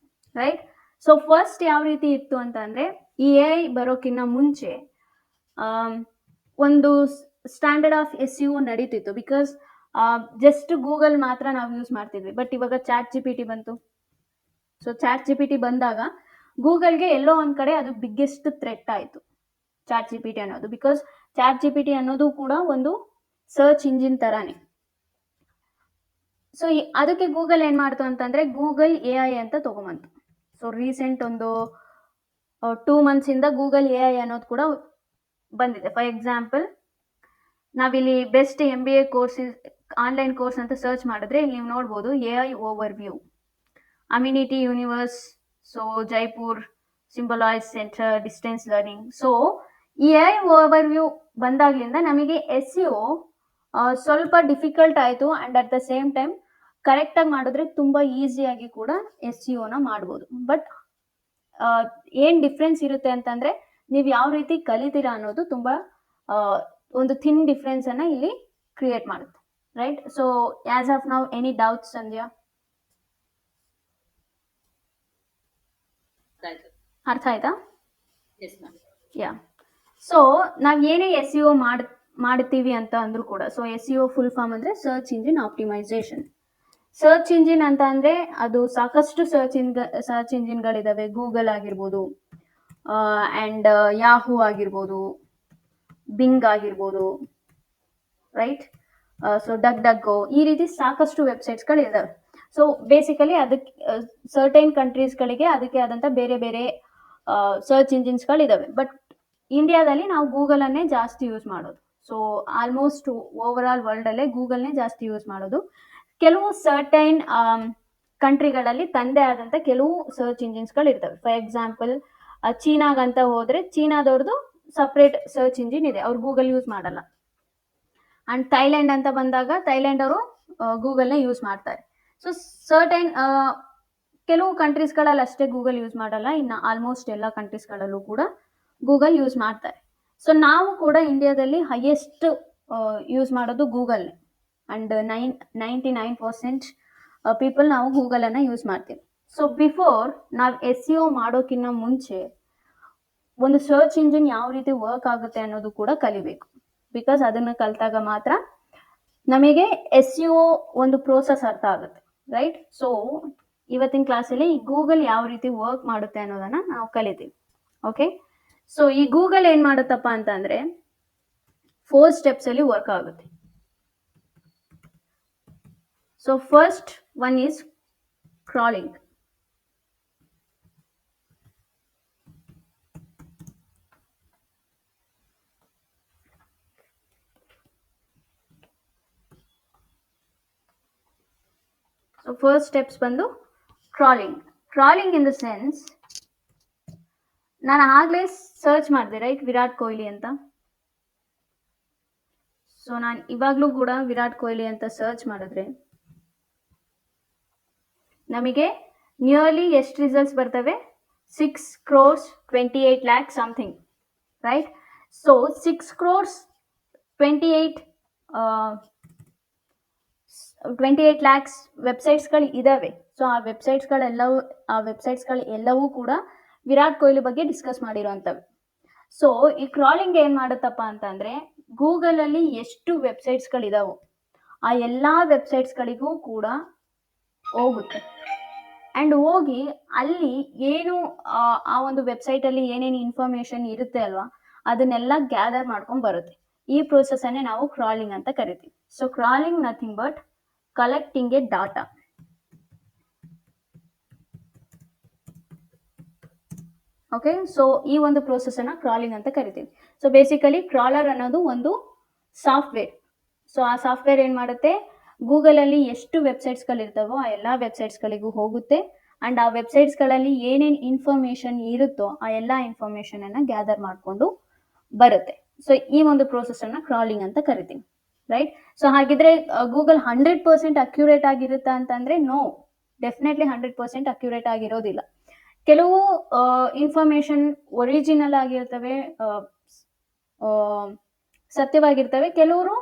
ರೈಟ್? ಸೊ ಫಸ್ಟ್ ಯಾವ ರೀತಿ ಇತ್ತು ಅಂತಂದರೆ ಈ AI ಬರೋಕ್ಕಿಂತ ಮುಂಚೆ ಒಂದು ಸ್ಟ್ಯಾಂಡರ್ಡ್ ಆಫ್ SEO ನಡೀತಿತ್ತು. ಬಿಕಾಸ್ ಜಸ್ಟ್ ಗೂಗಲ್ ಮಾತ್ರ ನಾವು ಯೂಸ್ ಮಾಡ್ತಿದ್ವಿ. ಬಟ್ ಇವಾಗ ChatGPT ಬಂತು. ಸೊ ChatGPT ಬಂದಾಗ ಗೂಗಲ್ಗೆ ಎಲ್ಲೋ ಒಂದು ಕಡೆ ಅದು ಬಿಗ್ಗೆಸ್ಟ್ ಥ್ರೆಟ್ ಆಯಿತು ChatGPT ಅನ್ನೋದು. ಬಿಕಾಸ್ ChatGPT ಅನ್ನೋದು ಕೂಡ ಒಂದು ಸರ್ಚ್ ಇಂಜಿನ್ ಥರನೇ. ಸೊ ಅದಕ್ಕೆ ಗೂಗಲ್ ಏನು ಮಾಡ್ತು ಅಂತಂದರೆ ಗೂಗಲ್ AI ಅಂತ ತೊಗೊಂಬಂತು. ಸೊ ರೀಸೆಂಟ್ ಒಂದು 2 ಮಂತ್ಸಿಂದ ಗೂಗಲ್ AI ಅನ್ನೋದು ಕೂಡ ಬಂದಿದೆ. ಫಾರ್ ಎಕ್ಸಾಂಪಲ್ ನಾವಿಲ್ಲಿ best MBA courses online course ಅಂತ ಸರ್ಚ್ ಮಾಡಿದ್ರೆ ಇಲ್ಲಿ ನೀವು ನೋಡ್ಬೋದು AI over view, amenity universe so Jaipur symbolise centre distance learning. So ಈ AI ಓವರ್ವ್ಯೂ ಬಂದಾಗ್ಲಿಂದ ನಮಗೆ SEO ಸ್ವಲ್ಪ ಡಿಫಿಕಲ್ಟ್ ಆಯಿತು and at the same time ಕರೆಕ್ಟಾಗಿ ಮಾಡಿದ್ರೆ ತುಂಬ ಈಸಿಯಾಗಿ ಕೂಡ SEOನ ಮಾಡ್ಬೋದು. ಬಟ್ ಏನು ಡಿಫ್ರೆನ್ಸ್ ಇರುತ್ತೆ ಅಂತಂದರೆ ನೀವು ಯಾವ ರೀತಿ ಕಲಿತೀರಾ ಅನ್ನೋದು ತುಂಬ ಒಂದು ಥಿನ್ ಡಿಫ್ರೆನ್ಸನ್ನು ಇಲ್ಲಿ ಕ್ರಿಯೇಟ್ ಮಾಡುತ್ತೆ, right? So as of now any doubts Sandhya? ಅರ್ಥ ಆಯ್ತಾ? Yes ma'am. ಯಾ. ಸೊ ನಾವು ಏನೇ SEO ಮಾಡ್ತೀವಿ ಅಂತ ಅಂದರೂ ಕೂಡ, ಸೊ SEO ಫುಲ್ ಫಾರ್ಮ್ ಅಂದರೆ search engine optimisation. Search engine ಅಂತ ಅಂದರೆ ಅದು ಸಾಕಷ್ಟು ಸರ್ಚ್ ಇಂಜಿನ್ಗಳಿದ್ದಾವೆ. ಗೂಗಲ್ ಆಗಿರ್ಬೋದು, ಆ್ಯಂಡ್ ಯಾಹೂ ಆಗಿರ್ಬೋದು, ಬಿಂಗ್ ಆಗಿರ್ಬೋದು, ರೈಟ್? ಸೊ ಡಗ್ಗೋ, ಈ ರೀತಿ ಸಾಕಷ್ಟು ವೆಬ್ಸೈಟ್ಸ್ಗಳಿದ್ದಾವೆ. ಸೊ ಬೇಸಿಕಲಿ ಅದಕ್ಕೆ ಸರ್ಟೈನ್ ಕಂಟ್ರೀಸ್ಗಳಿಗೆ ಅದಕ್ಕೆ ಆದಂಥ ಬೇರೆ ಬೇರೆ ಸರ್ಚ್ ಇಂಜಿನ್ಸ್ಗಳಿದ್ದಾವೆ. ಬಟ್ ಇಂಡಿಯಾದಲ್ಲಿ ನಾವು ಗೂಗಲನ್ನೇ ಜಾಸ್ತಿ ಯೂಸ್ ಮಾಡೋದು. ಸೊ ಆಲ್ಮೋಸ್ಟ್ ಓವರ್ ಆಲ್ ವರ್ಲ್ಡಲ್ಲೇ ಗೂಗಲ್ನೇ ಜಾಸ್ತಿ ಯೂಸ್ ಮಾಡೋದು. ಕೆಲವು ಸರ್ಟೈನ್ ಕಂಟ್ರಿಗಳಲ್ಲಿ ತಂದೆ ಆದಂಥ ಕೆಲವು ಸರ್ಚ್ ಇಂಜಿನ್ಸ್ಗಳಿರ್ತವೆ. ಫಾರ್ ಎಕ್ಸಾಂಪಲ್ ಚೀನಾಗಂತ ಹೋದರೆ ಚೀನಾದವ್ರದ್ದು ಸಪ್ರೇಟ್ ಸರ್ಚ್ ಇಂಜಿನ್ ಇದೆ, ಅವ್ರು ಗೂಗಲ್ ಯೂಸ್ ಮಾಡಲ್ಲ. ಆ್ಯಂಡ್ ಥೈಲ್ಯಾಂಡ್ ಅಂತ ಬಂದಾಗ ಥೈಲ್ಯಾಂಡ್ ಅವರು ಗೂಗಲ್ನೇ ಯೂಸ್ ಮಾಡ್ತಾರೆ. ಸೊ ಸರ್ಟೈನ್ ಕೆಲವು ಕಂಟ್ರೀಸ್ಗಳಲ್ಲಿ ಅಷ್ಟೇ ಗೂಗಲ್ ಯೂಸ್ ಮಾಡಲ್ಲ, ಇನ್ನು ಆಲ್ಮೋಸ್ಟ್ ಎಲ್ಲ ಕಂಟ್ರೀಸ್ಗಳಲ್ಲೂ ಕೂಡ ಗೂಗಲ್ ಯೂಸ್ ಮಾಡ್ತಾರೆ. ಸೊ ನಾವು ಕೂಡ ಇಂಡಿಯಾದಲ್ಲಿ ಹೈಯೆಸ್ಟ್ ಯೂಸ್ ಮಾಡೋದು ಗೂಗಲ್ನೇ. ಆ್ಯಂಡ್ 99% ಪೀಪಲ್ ನಾವು ಗೂಗಲನ್ನು ಯೂಸ್ ಮಾಡ್ತೀವಿ. ಸೊ ಬಿಫೋರ್ ನಾವು SEO ಮಾಡೋಕ್ಕಿಂತ ಮುಂಚೆ ಒಂದು ಸರ್ಚ್ ಇಂಜಿನ್ ಯಾವ ರೀತಿ ವರ್ಕ್ ಆಗುತ್ತೆ ಅನ್ನೋದು ಕೂಡ ಕಲಿಬೇಕು. ಬಿಕಾಸ್ ಅದನ್ನು ಕಲಿತಾಗ ಮಾತ್ರ ನಮಗೆ SEO ಒಂದು ಪ್ರೋಸೆಸ್ ಅರ್ಥ ಆಗುತ್ತೆ, ರೈಟ್? ಸೊ ಇವತ್ತಿನ ಕ್ಲಾಸಲ್ಲಿ ಈ ಗೂಗಲ್ ಯಾವ ರೀತಿ ವರ್ಕ್ ಮಾಡುತ್ತೆ ಅನ್ನೋದನ್ನು ನಾವು ಕಲಿತೀವಿ. ಓಕೆ, ಸೊ ಈ ಗೂಗಲ್ ಏನು ಮಾಡುತ್ತಪ್ಪ ಅಂತಂದರೆ 4 ಸ್ಟೆಪ್ಸಲ್ಲಿ ವರ್ಕ್ ಆಗುತ್ತೆ. So first one is crawling. So first steps ಬಂದು ಕ್ರಾಲಿಂಗ್ ಇನ್ ದ ಸೆನ್ಸ್, ನಾನು ಆಗಲೇ ಸರ್ಚ್ ಮಾಡಿದೆ, ರೈಟ್, ವಿರಾಟ್ ಕೊಹ್ಲಿ ಅಂತ. ಸೊ ನಾನು ಇವಾಗಲೂ ಕೂಡ ವಿರಾಟ್ ಕೊಹ್ಲಿ ಅಂತ ಸರ್ಚ್ ಮಾಡಿದ್ರೆ ನಮಗೆ ನಿಯರ್ಲಿ ಎಷ್ಟು ರಿಸಲ್ಟ್ಸ್ ಬರ್ತವೆ? 6,28,00,000 ಸಮಥಿಂಗ್, ರೈಟ್? ಸೊ 6,28,00,000 ವೆಬ್ಸೈಟ್ಸ್ಗಳು ಇದ್ದಾವೆ. ಸೊ ಆ ವೆಬ್ಸೈಟ್ಸ್ಗಳು ಎಲ್ಲವೂ ಕೂಡ ವಿರಾಟ್ ಕೊಹ್ಲಿ ಬಗ್ಗೆ ಡಿಸ್ಕಸ್ ಮಾಡಿರೋವಂಥವು. ಸೊ ಈ ಕ್ರಾಲಿಂಗ್ ಏನು ಮಾಡುತ್ತಪ್ಪ ಅಂತಂದರೆ ಗೂಗಲಲ್ಲಿ ಎಷ್ಟು ವೆಬ್ಸೈಟ್ಸ್ಗಳಿದಾವೋ ಆ ಎಲ್ಲ ವೆಬ್ಸೈಟ್ಸ್ಗಳಿಗೂ ಕೂಡ ಹೋಗುತ್ತೆ. ಆ್ಯಂಡ್ ಹೋಗಿ ಅಲ್ಲಿ ಏನು ಆ ಒಂದು ವೆಬ್ಸೈಟಲ್ಲಿ ಏನೇನು ಇನ್ಫಾರ್ಮೇಷನ್ ಇರುತ್ತೆ ಅಲ್ವಾ, ಅದನ್ನೆಲ್ಲ ಗ್ಯಾದರ್ ಮಾಡ್ಕೊಂಡು ಬರುತ್ತೆ. ಈ ಪ್ರೋಸೆಸ್ಸನ್ನೇ ನಾವು ಕ್ರಾಲಿಂಗ್ ಅಂತ ಕರಿತೀವಿ. So crawling nothing but collecting A data. Okay, so ಈ ಒಂದು ಪ್ರೋಸೆಸ್ಸನ್ನು ಕ್ರಾಲಿಂಗ್ ಅಂತ ಕರಿತೀವಿ. ಸೊ ಬೇಸಿಕಲಿ ಕ್ರಾಲರ್ ಅನ್ನೋದು ಒಂದು ಸಾಫ್ಟ್ವೇರ್. ಸೊ ಆ ಸಾಫ್ಟ್ವೇರ್ ಏನು ಮಾಡುತ್ತೆ, ಗೂಗಲಲ್ಲಿ ಎಷ್ಟು ವೆಬ್ಸೈಟ್ಸ್ಗಳಿರ್ತಾವೋ ಆ ಎಲ್ಲ ವೆಬ್ಸೈಟ್ಸ್ಗಳಿಗೂ ಹೋಗುತ್ತೆ. ಆ್ಯಂಡ್ ಆ ವೆಬ್ಸೈಟ್ಸ್ಗಳಲ್ಲಿ ಏನೇನು ಇನ್ಫಾರ್ಮೇಷನ್ ಇರುತ್ತೋ ಆ ಎಲ್ಲ ಇನ್ಫಾರ್ಮೇಷನನ್ನು ಗ್ಯಾದರ್ ಮಾಡಿಕೊಂಡು ಬರುತ್ತೆ. ಸೊ ಈ ಒಂದು ಪ್ರೋಸೆಸ್ಸನ್ನು ಕ್ರಾಲಿಂಗ್ ಅಂತ ಕರಿತೀವಿ, ರೈಟ್? ಸೊ ಹಾಗಿದ್ರೆ ಗೂಗಲ್ 100% ಅಕ್ಯುರೇಟ್ ಆಗಿರುತ್ತಾ ಅಂತಂದರೆ ನೋ, ಡೆಫಿನೆಟ್ಲಿ 100% ಅಕ್ಯುರೇಟ್ ಆಗಿರೋದಿಲ್ಲ. ಕೆಲವು ಇನ್ಫಾರ್ಮೇಷನ್ ಒರಿಜಿನಲ್ ಆಗಿರ್ತವೆ, ಸತ್ಯವಾಗಿರ್ತವೆ. ಕೆಲವರು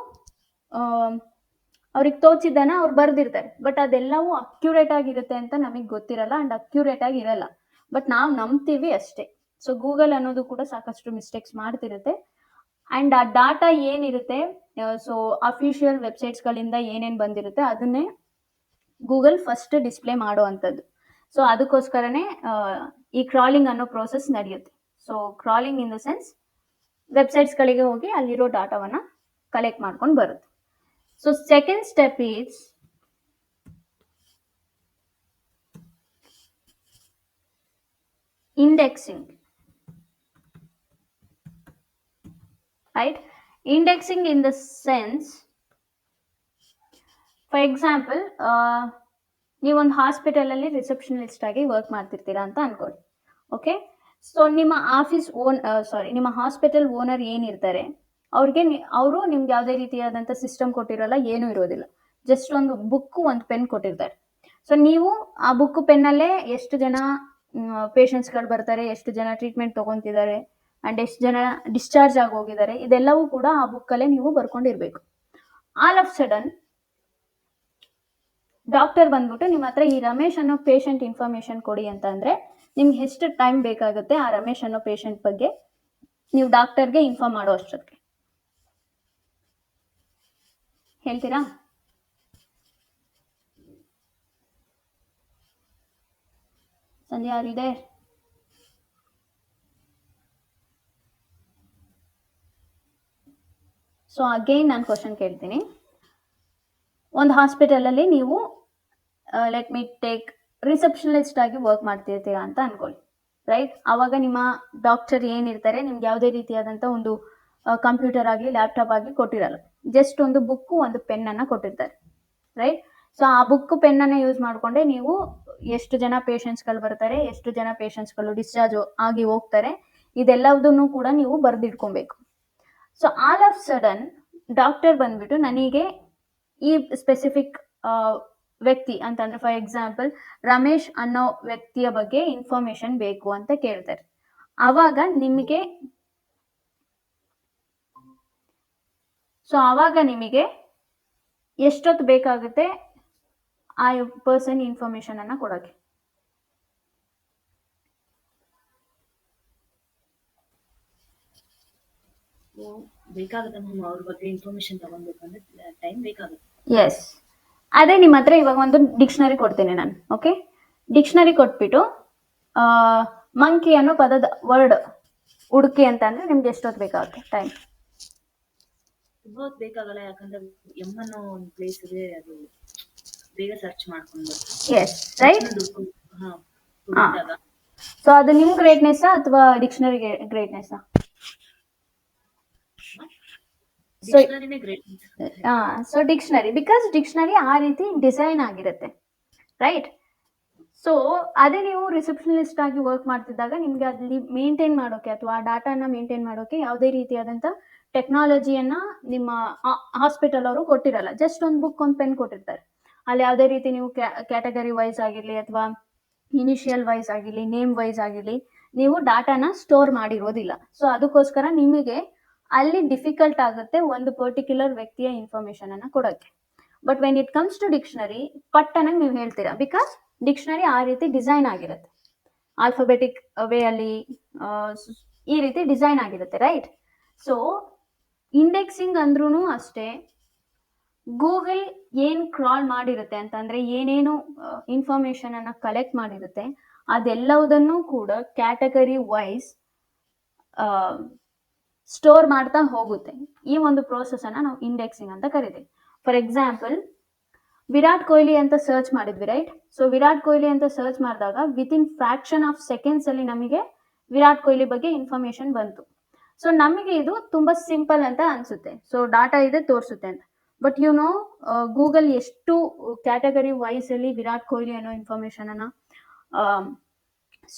ಅವ್ರಿಗೆ ತೋಚಿದ್ದನ್ನು ಅವ್ರು ಬರೆದಿರ್ತಾರೆ, ಬಟ್ ಅದೆಲ್ಲವೂ ಅಕ್ಯುರೇಟ್ ಆಗಿರುತ್ತೆ ಅಂತ ನಮಗೆ ಗೊತ್ತಿರಲ್ಲ ಆ್ಯಂಡ್ ಅಕ್ಯುರೇಟ್ ಆಗಿರಲ್ಲ. ಬಟ್ ನಾವು ನಂಬ್ತೀವಿ ಅಷ್ಟೇ. ಸೊ ಗೂಗಲ್ ಅನ್ನೋದು ಕೂಡ ಸಾಕಷ್ಟು ಮಿಸ್ಟೇಕ್ಸ್ ಮಾಡ್ತಿರುತ್ತೆ. ಆ್ಯಂಡ್ ಆ ಡಾಟಾ ಏನಿರುತ್ತೆ, ಸೊ ಅಫಿಷಿಯಲ್ ವೆಬ್ಸೈಟ್ಸ್ಗಳಿಂದ ಏನೇನು ಬಂದಿರುತ್ತೆ ಅದನ್ನೇ ಗೂಗಲ್ ಫಸ್ಟ್ ಡಿಸ್ಪ್ಲೇ ಮಾಡೋ ಅಂಥದ್ದು. ಸೊ ಅದಕ್ಕೋಸ್ಕರನೇ ಈ ಕ್ರಾಲಿಂಗ್ ಅನ್ನೋ ಪ್ರೋಸೆಸ್ ನಡೆಯುತ್ತೆ. So crawling in the sense ವೆಬ್ಸೈಟ್ಸ್ಗಳಿಗೆ ಹೋಗಿ ಅಲ್ಲಿರೋ ಡಾಟಾವನ್ನು ಕಲೆಕ್ಟ್ ಮಾಡ್ಕೊಂಡು ಬರುತ್ತೆ. So second step is indexing, right? Indexing in the sense, for example, ನೀವೊಂದು ಹಾಸ್ಪಿಟಲಲ್ಲಿ ರಿಸೆಪ್ಷನಿಸ್ಟ್ ಆಗಿ ವರ್ಕ್ ಮಾಡ್ತಿರ್ತೀರಾ ಅಂತ ಅನ್ಕೊಳ್ಳಿ. ಓಕೆ, ಸೊ ನಿಮ್ಮ ನಿಮ್ಮ ಹಾಸ್ಪಿಟಲ್ ಓನರ್ ಏನಿರ್ತಾರೆ ಅವರು ನಿಮ್ಗೆ ಯಾವುದೇ ರೀತಿಯಾದಂಥ ಸಿಸ್ಟಮ್ ಕೊಟ್ಟಿರಲ್ಲ, ಏನೂ ಇರೋದಿಲ್ಲ. ಜಸ್ಟ್ ಒಂದು ಬುಕ್ಕು, ಒಂದು ಪೆನ್ ಕೊಟ್ಟಿರ್ತಾರೆ. ಸೊ ನೀವು ಆ ಬುಕ್ ಪೆನ್ನಲ್ಲೇ ಎಷ್ಟು ಜನ ಪೇಷಂಟ್ಸ್ಗಳು ಬರ್ತಾರೆ, ಎಷ್ಟು ಜನ ಟ್ರೀಟ್ಮೆಂಟ್ ತೊಗೊತಿದ್ದಾರೆ, ಆ್ಯಂಡ್ ಎಷ್ಟು ಜನ ಡಿಸ್ಚಾರ್ಜ್ ಆಗಿ ಹೋಗಿದ್ದಾರೆ, ಇದೆಲ್ಲವೂ ಕೂಡ ಆ ಬುಕ್ಕಲ್ಲೇ ನೀವು ಬರ್ಕೊಂಡಿರ್ಬೇಕು. ಆಲ್ ಆಫ್ ಸಡನ್ ಡಾಕ್ಟರ್ ಬಂದ್ಬಿಟ್ಟು ನಿಮ್ಮ ಹತ್ರ ಈ ರಮೇಶ್ ಅನ್ನೋ ಪೇಷಂಟ್ ಇನ್ಫಾರ್ಮೇಶನ್ ಕೊಡಿ ಅಂತ ಅಂದ್ರೆ ನಿಮ್ಗೆ ಎಷ್ಟು ಟೈಮ್ ಬೇಕಾಗುತ್ತೆ ಆ ರಮೇಶ್ ಅನ್ನೋ ಪೇಷಂಟ್ ಬಗ್ಗೆ ನೀವು ಡಾಕ್ಟರ್ಗೆ ಇನ್ಫಾರ್ಮ್ ಮಾಡೋ ಅಷ್ಟೊತ್ತಿಗೆ? ಹೇಳ್ತೀರಾ? ಸಂಧ್ಯಾ ಇದೆ? ಸೊ ಅಗೈನ್ ನಾನು ಕ್ವಶನ್ ಕೇಳ್ತೀನಿ. ಒಂದು ಹಾಸ್ಪಿಟಲಲ್ಲಿ ನೀವು ಲೆಟ್ ಮೀ ಟೇಕ್ ರಿಸೆಪ್ಷನಿಸ್ಟ್ ಆಗಿ ವರ್ಕ್ ಮಾಡ್ತಿರ್ತೀರಾ ಅಂತ ಅನ್ಕೊಳ್ಳಿ, ರೈಟ್? ಆವಾಗ ನಿಮ್ಮ ಡಾಕ್ಟರ್ ಏನಿರ್ತಾರೆ ನಿಮ್ಗೆ ಯಾವುದೇ ರೀತಿಯಾದಂಥ ಒಂದು ಕಂಪ್ಯೂಟರ್ ಆಗಲಿ ಲ್ಯಾಪ್ಟಾಪ್ ಆಗಲಿ ಕೊಟ್ಟಿರಲ್ಲ. ಜಸ್ಟ್ ಒಂದು ಬುಕ್ಕು, ಒಂದು ಪೆನ್ನನ್ನು ಕೊಟ್ಟಿರ್ತಾರೆ, ರೈಟ್? ಸೊ ಆ ಬುಕ್ಕು ಪೆನ್ನನ್ನು ಯೂಸ್ ಮಾಡಿಕೊಂಡೆ ನೀವು ಎಷ್ಟು ಜನ ಪೇಷಂಟ್ಸ್ಗಳು ಬರ್ತಾರೆ, ಎಷ್ಟು ಜನ ಪೇಷಂಟ್ಸ್ಗಳು ಡಿಸ್ಚಾರ್ಜ್ ಆಗಿ ಹೋಗ್ತಾರೆ, ಇದೆಲ್ಲದನ್ನು ಕೂಡ ನೀವು ಬರೆದಿಟ್ಕೊಬೇಕು. So all of sudden doctor ಬಂದ್ಬಿಟ್ಟು ನನಗೆ ಈ ಸ್ಪೆಸಿಫಿಕ್ ವ್ಯಕ್ತಿ ಅಂತಂದ್ರೆ ಫಾರ್ ಎಕ್ಸಾಂಪಲ್ ರಮೇಶ್ ಅನ್ನೋ ವ್ಯಕ್ತಿಯ ಬಗ್ಗೆ ಇನ್ಫಾರ್ಮೇಶನ್ ಬೇಕು ಅಂತ ಕೇಳ್ತಾರೆ. ಆವಾಗ ನಿಮಗೆ ಎಷ್ಟೊತ್ತು ಬೇಕಾಗುತ್ತೆ ಆ ಪರ್ಸನ್ ಇನ್ಫಾರ್ಮೇಶನ್ ಅನ್ನ ಕೊಡೋಕೆ? ಬೇಕಾಗುತ್ತೆ ಮ್ಯಾಮ್, ಅವ್ರ ಬಗ್ಗೆ ಇನ್ಫಾರ್ಮೇಶನ್ ತಗೊಳ್ಬೇಕಂದ್ರೆ ಟೈಮ್ ಬೇಕಾಗುತ್ತೆ. ಎಸ್, ಅದೇ ನಿಮ್ಮ ಹತ್ರ ಇವಾಗ ಒಂದು ಡಿಕ್ಷನರಿ ಕೊಡ್ತೀನಿ ನಾನು. ಓಕೆ, ಡಿಕ್ಷನರಿ ಕೊಟ್ಬಿಟ್ಟು ಮಂಕಿ ಅನ್ನೋ ಪದದ ವರ್ಡ್ ಹುಡುಕಿ ಅಂತ ಅಂದ್ರೆ ನಿಮ್ಗೆ ಎಷ್ಟೊತ್ತು ಬೇಕಾಗುತ್ತೆ ಟೈಮ್? ತುಂಬಾ ಹೊತ್ತು ಬೇಕಾಗಲ್ಲ, ಯಾಕಂದ್ರೆ ಎಮ್ ಅನ್ನೋ ಒಂದು ಪ್ಲೇಸ್ ಇದೆ, ಅದು ಬೇಗ ಸರ್ಚ್ ಮಾಡ್ಕೊಂಡು. S, right. ಸೊ ಅದು ನಿಮ್ ಗ್ರೇಟ್ನೆಸ್ ಅಥವಾ dictionary greatness? So dictionary, because dictionary ಆ ರೀತಿ ಡಿಸೈನ್ ಆಗಿರುತ್ತೆ, ರೈಟ್? ಸೊ ಅದೇ ನೀವು ರಿಸೆಪ್ಷನಿಸ್ಟ್ ಆಗಿ ವರ್ಕ್ ಮಾಡ್ತಿದ್ದಾಗ ನಿಮ್ಗೆ ಅಲ್ಲಿ ಮೇಂಟೈನ್ ಮಾಡೋಕೆ ಅಥವಾ ಆ ಡಾಟಾನ ಮೇಂಟೈನ್ ಮಾಡೋಕೆ ಯಾವುದೇ ರೀತಿಯಾದಂಥ ಟೆಕ್ನಾಲಜಿಯನ್ನ ನಿಮ್ಮ ಹಾಸ್ಪಿಟಲ್ ಅವರು ಕೊಟ್ಟಿರಲ್ಲ. ಜಸ್ಟ್ ಒಂದು ಬುಕ್, ಒಂದು ಪೆನ್ ಕೊಟ್ಟಿರ್ತಾರೆ. ಅಲ್ಲಿ ಯಾವುದೇ ರೀತಿ ನೀವು ಕ್ಯಾಟಗರಿ ವೈಸ್ ಆಗಿರಲಿ ಅಥವಾ ಇನಿಷಿಯಲ್ ವೈಸ್ ಆಗಿರಲಿ, ನೇಮ್ ವೈಸ್ ಆಗಿರಲಿ, ನೀವು ಡಾಟಾನ ಸ್ಟೋರ್ ಮಾಡಿರೋದಿಲ್ಲ. ಸೊ ಅದಕ್ಕೋಸ್ಕರ ನಿಮಗೆ ಅಲ್ಲಿ ಡಿಫಿಕಲ್ಟ್ ಆಗುತ್ತೆ ಒಂದು ಪರ್ಟಿಕ್ಯುಲರ್ ವ್ಯಕ್ತಿಯ ಇನ್ಫಾರ್ಮೇಶನ್ ಅನ್ನ ಕೊಡೋಕ್ಕೆ. But when it comes to dictionary, ಪಟ್ಟನಾಗ ನೀವು ಹೇಳ್ತೀರಾ, ಬಿಕಾಸ್ ಡಿಕ್ಷನರಿ ಆ ರೀತಿ ಡಿಸೈನ್ ಆಗಿರುತ್ತೆ, ಆಲ್ಫಾಬೆಟಿಕ್ ವೇ ಅಲ್ಲಿ ಈ ರೀತಿ ಡಿಸೈನ್ ಆಗಿರುತ್ತೆ, ರೈಟ್? ಸೊ ಇಂಡೆಕ್ಸಿಂಗ್ ಅಂದ್ರೂ ಅಷ್ಟೇ, ಗೂಗಲ್ ಏನು ಕ್ರಾಲ್ ಮಾಡಿರುತ್ತೆ ಅಂತಂದ್ರೆ ಏನೇನು ಇನ್ಫಾರ್ಮೇಶನ್ ಅನ್ನ ಕಲೆಕ್ಟ್ ಮಾಡಿರುತ್ತೆ ಅದೆಲ್ಲವುದನ್ನು ಕೂಡ ಕ್ಯಾಟಗರಿ ವೈಸ್ ಸ್ಟೋರ್ ಮಾಡ್ತಾ ಹೋಗುತ್ತೆ. ಈ ಒಂದು ಪ್ರೋಸೆಸ್ ಅನ್ನ ನಾವು ಇಂಡೆಕ್ಸಿಂಗ್ ಅಂತ ಕರಿತೀವಿ. ಫಾರ್ ಎಕ್ಸಾಂಪಲ್, ವಿರಾಟ್ ಕೊಹ್ಲಿ ಅಂತ ಸರ್ಚ್ ಮಾಡಿದ್ವಿ, ರೈಟ್? ಸೊ ವಿರಾಟ್ ಕೊಹ್ಲಿ ಅಂತ ಸರ್ಚ್ ಮಾಡಿದಾಗ ವಿತಿನ್ ಫ್ರಾಕ್ಷನ್ ಆಫ್ ಸೆಕೆಂಡ್ಸ್ ಅಲ್ಲಿ ನಮಗೆ ವಿರಾಟ್ ಕೊಹ್ಲಿ ಬಗ್ಗೆ ಇನ್ಫಾರ್ಮೇಶನ್ ಬಂತು. ಸೊ ನಮಗೆ ಇದು ತುಂಬಾ ಸಿಂಪಲ್ ಅಂತ ಅನ್ಸುತ್ತೆ, ಸೊ ಡಾಟಾ ಇದೆ ತೋರಿಸುತ್ತೆ ಅಂತ. ಬಟ್ ಗೂಗಲ್ ಎಷ್ಟು ಕ್ಯಾಟಗರಿ ವೈಸ್ ಅಲ್ಲಿ ವಿರಾಟ್ ಕೊಹ್ಲಿ ಅನ್ನೋ ಇನ್ಫಾರ್ಮೇಶನ್ ಅನ್ನ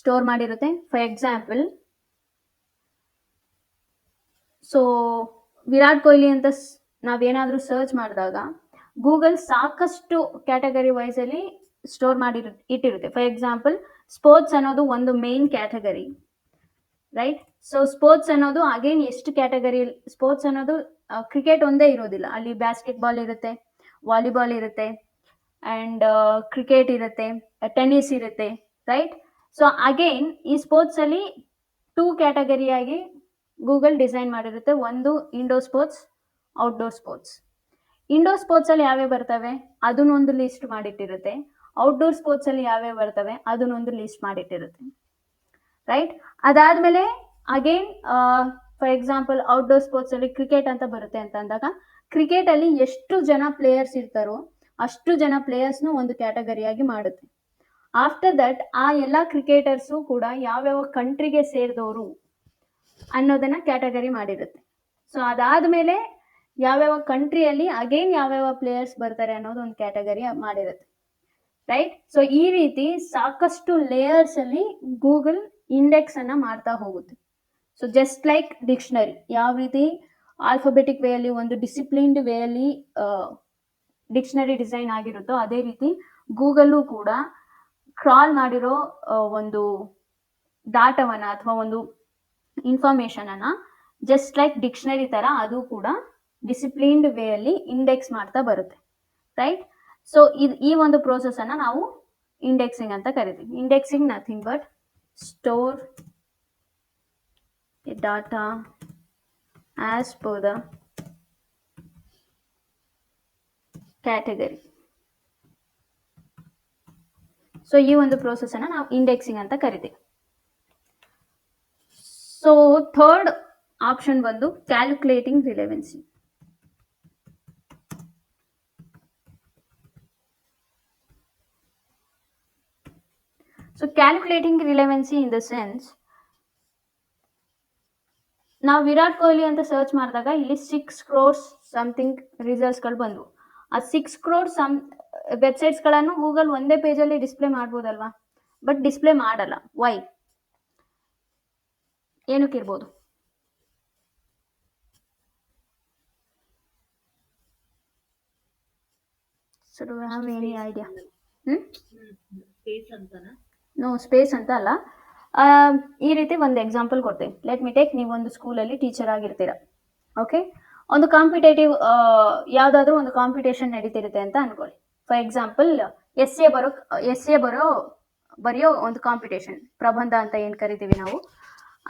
ಸ್ಟೋರ್ ಮಾಡಿರುತ್ತೆ. For example, so Virat Kohli ಅಂತ ನಾವೇನಾದ್ರೂ ಸರ್ಚ್ ಮಾಡಿದಾಗ ಗೂಗಲ್ ಸಾಕಷ್ಟು ಕ್ಯಾಟಗರಿ ವೈಸ್ ಅಲ್ಲಿ ಸ್ಟೋರ್ ಮಾಡಿ ಇಟ್ಟಿರುತ್ತೆ. ಫಾರ್ ಎಕ್ಸಾಂಪಲ್, ಸ್ಪೋರ್ಟ್ಸ್ ಅನ್ನೋದು ಒಂದು main category, right? So sports ಅನ್ನೋದು ಅಗೇನ್ ಎಷ್ಟು ಕ್ಯಾಟಗರಿ, ಸ್ಪೋರ್ಟ್ಸ್ ಅನ್ನೋದು ಕ್ರಿಕೆಟ್ ಒಂದೇ ಇರೋದಿಲ್ಲ, ಅಲ್ಲಿ ಬ್ಯಾಸ್ಕೆಟ್ ಬಾಲ್ ಇರುತ್ತೆ, ವಾಲಿಬಾಲ್ ಇರುತ್ತೆ, ಅಂಡ್ ಕ್ರಿಕೆಟ್ ಇರುತ್ತೆ, ಟೆನ್ನಿಸ್ ಇರುತ್ತೆ, ರೈಟ್? ಸೊ ಅಗೇನ್ ಈ ಸ್ಪೋರ್ಟ್ಸ್ ಅಲ್ಲಿ 2 ಕ್ಯಾಟಗರಿಯಾಗಿ ಗೂಗಲ್ ಡಿಸೈನ್ ಮಾಡಿರುತ್ತೆ. ಒಂದು indoor sports, outdoor sports. Indoor sports ಅಲ್ಲಿ ಯಾವ್ಯಾವ ಬರ್ತವೆ ಅದನ್ನೊಂದು ಲಿಸ್ಟ್ ಮಾಡಿಟ್ಟಿರುತ್ತೆ. ಔಟ್ಡೋರ್ ಸ್ಪೋರ್ಟ್ಸ್ ಅಲ್ಲಿ ಯಾವ್ಯಾವ ಬರ್ತವೆ ಅದನ್ನೊಂದು ಲಿಸ್ಟ್ ಮಾಡಿಟ್ಟಿರುತ್ತೆ, ರೈಟ್? ಅದಾದ್ಮೇಲೆ again for example outdoor sports ಅಲ್ಲಿ ಕ್ರಿಕೆಟ್ ಅಂತ ಬರುತ್ತೆ ಅಂತ ಅಂದಾಗ ಕ್ರಿಕೆಟ್ ಅಲ್ಲಿ ಎಷ್ಟು ಜನ ಪ್ಲೇಯರ್ಸ್ ಇರ್ತಾರೋ ಅಷ್ಟು ಜನ ಪ್ಲೇಯರ್ಸ್ನ ಒಂದು ಕ್ಯಾಟಗರಿಯಾಗಿ ಮಾಡುತ್ತೆ. ಆಫ್ಟರ್ ದಟ್ ಆ ಎಲ್ಲ ಕ್ರಿಕೆಟರ್ಸು ಕೂಡ ಯಾವ್ಯಾವ ಕಂಟ್ರಿಗೆ ಸೇರಿದವರು ಅನ್ನೋದನ್ನ ಕ್ಯಾಟಗರಿ ಮಾಡಿರುತ್ತೆ. ಸೊ ಅದಾದ್ಮೇಲೆ ಯಾವ್ಯಾವ ಕಂಟ್ರಿಯಲ್ಲಿ ಅಗೇನ್ ಯಾವ್ಯಾವ ಪ್ಲೇಯರ್ಸ್ ಬರ್ತಾರೆ ಅನ್ನೋದು ಒಂದು ಕ್ಯಾಟಗರಿ ಮಾಡಿರುತ್ತೆ. ರೈಟ್. ಸೊ ಈ ರೀತಿ ಸಾಕಷ್ಟು ಲೇಯರ್ಸ್ ಅಲ್ಲಿ ಗೂಗಲ್ ಇಂಡೆಕ್ಸ್ ಅನ್ನ ಮಾಡ್ತಾ ಹೋಗುತ್ತೆ. ಸೊ ಜಸ್ಟ್ ಲೈಕ್ ಡಿಕ್ಷನರಿ ಯಾವ ರೀತಿ ಆಲ್ಫಾಬೆಟಿಕ್ ವೇ ಅಲ್ಲಿ ಒಂದು ಡಿಸಿಪ್ಲಿನ್ಡ್ ವೇ ಅಲ್ಲಿ ಡಿಕ್ಷನರಿ ಡಿಸೈನ್ ಆಗಿರುತ್ತೋ ಅದೇ ರೀತಿ ಗೂಗಲ್ಲು ಕೂಡ ಕ್ರಾಲ್ ಮಾಡಿರೋ ಒಂದು ಡಾಟಾವನ್ನ ಅಥವಾ ಒಂದು ಇನ್ಫಾರ್ಮೇಶನ್ ಅನ್ನ ಜಸ್ಟ್ ಲೈಕ್ ಡಿಕ್ಷನರಿ ತರ ಅದು ಕೂಡ ಡಿಸಿಪ್ಲಿನ್ಡ್ ವೇ ಅಲ್ಲಿ ಇಂಡೆಕ್ಸ್ ಮಾಡ್ತಾ ಬರುತ್ತೆ, ರೈಟ್. ಸೊ ಈ ಒಂದು ಪ್ರೋಸೆಸ್ ಅನ್ನ ನಾವು ಇಂಡೆಕ್ಸಿಂಗ್ ಅಂತ ಕರಿತೀವಿ. Indexing nothing but store data as per the category. So ಈ ಒಂದು ಪ್ರೋಸೆಸ್ ಅನ್ನ ನಾವು ಇಂಡೆಕ್ಸಿಂಗ್ ಅಂತ ಕರಿತೀವಿ. ಸೊ ಥರ್ಡ್ ಆಪ್ಷನ್ ಬಂದು calculating relevancy. So calculating relevancy in the sense, ನಾವು ವಿರಾಟ್ ಕೊಹ್ಲಿ ಅಂತ ಸರ್ಚ್ ಮಾಡಿದಾಗ ಇಲ್ಲಿ 6 crores ಸಮಥಿಂಗ್ ರಿಸಲ್ಟ್ಸ್ಗಳು ಬಂದವು. ಆ 6 crores ವೆಬ್ಸೈಟ್ಸ್ಗಳನ್ನು ಗೂಗಲ್ ಒಂದೇ ಪೇಜಲ್ಲಿ ಡಿಸ್ಪ್ಲೇ ಮಾಡ್ಬೋದಲ್ವಾ, ಬಟ್ ಡಿಸ್ಪ್ಲೇ ಮಾಡಲ್ಲ. ವೈ? ಏನಕ್ಕಿರ್ಬೋದು? So do have any idea? Space ಅಂತನಾ? ನೋ, ಸ್ಪೇಸ್ ಅಂತ ಅಲ್ಲ. ಈ ರೀತಿ ಒಂದು ಎಕ್ಸಾಂಪಲ್ ಕೊಡ್ತೀನಿ. ಲೆಟ್ ಮಿ ಟೇಕ್, ನೀವು ಒಂದು ಸ್ಕೂಲಲ್ಲಿ ಟೀಚರ್ ಆಗಿರ್ತೀರ, ಓಕೆ. ಒಂದು ಕಾಂಪಿಟೇಟಿವ್ ಯಾವುದಾದ್ರೂ ಒಂದು ಕಾಂಪಿಟೇಷನ್ ನಡೀತಿರುತ್ತೆ ಅಂತ ಅನ್ಕೊಳ್ಳಿ. ಫಾರ್ ಎಕ್ಸಾಂಪಲ್ ಎಸ್ ಎ ಬರೆಯೋ ಒಂದು ಕಾಂಪಿಟೇಷನ್, ಪ್ರಬಂಧ ಅಂತ ಏನು ಕರಿತೀವಿ ನಾವು,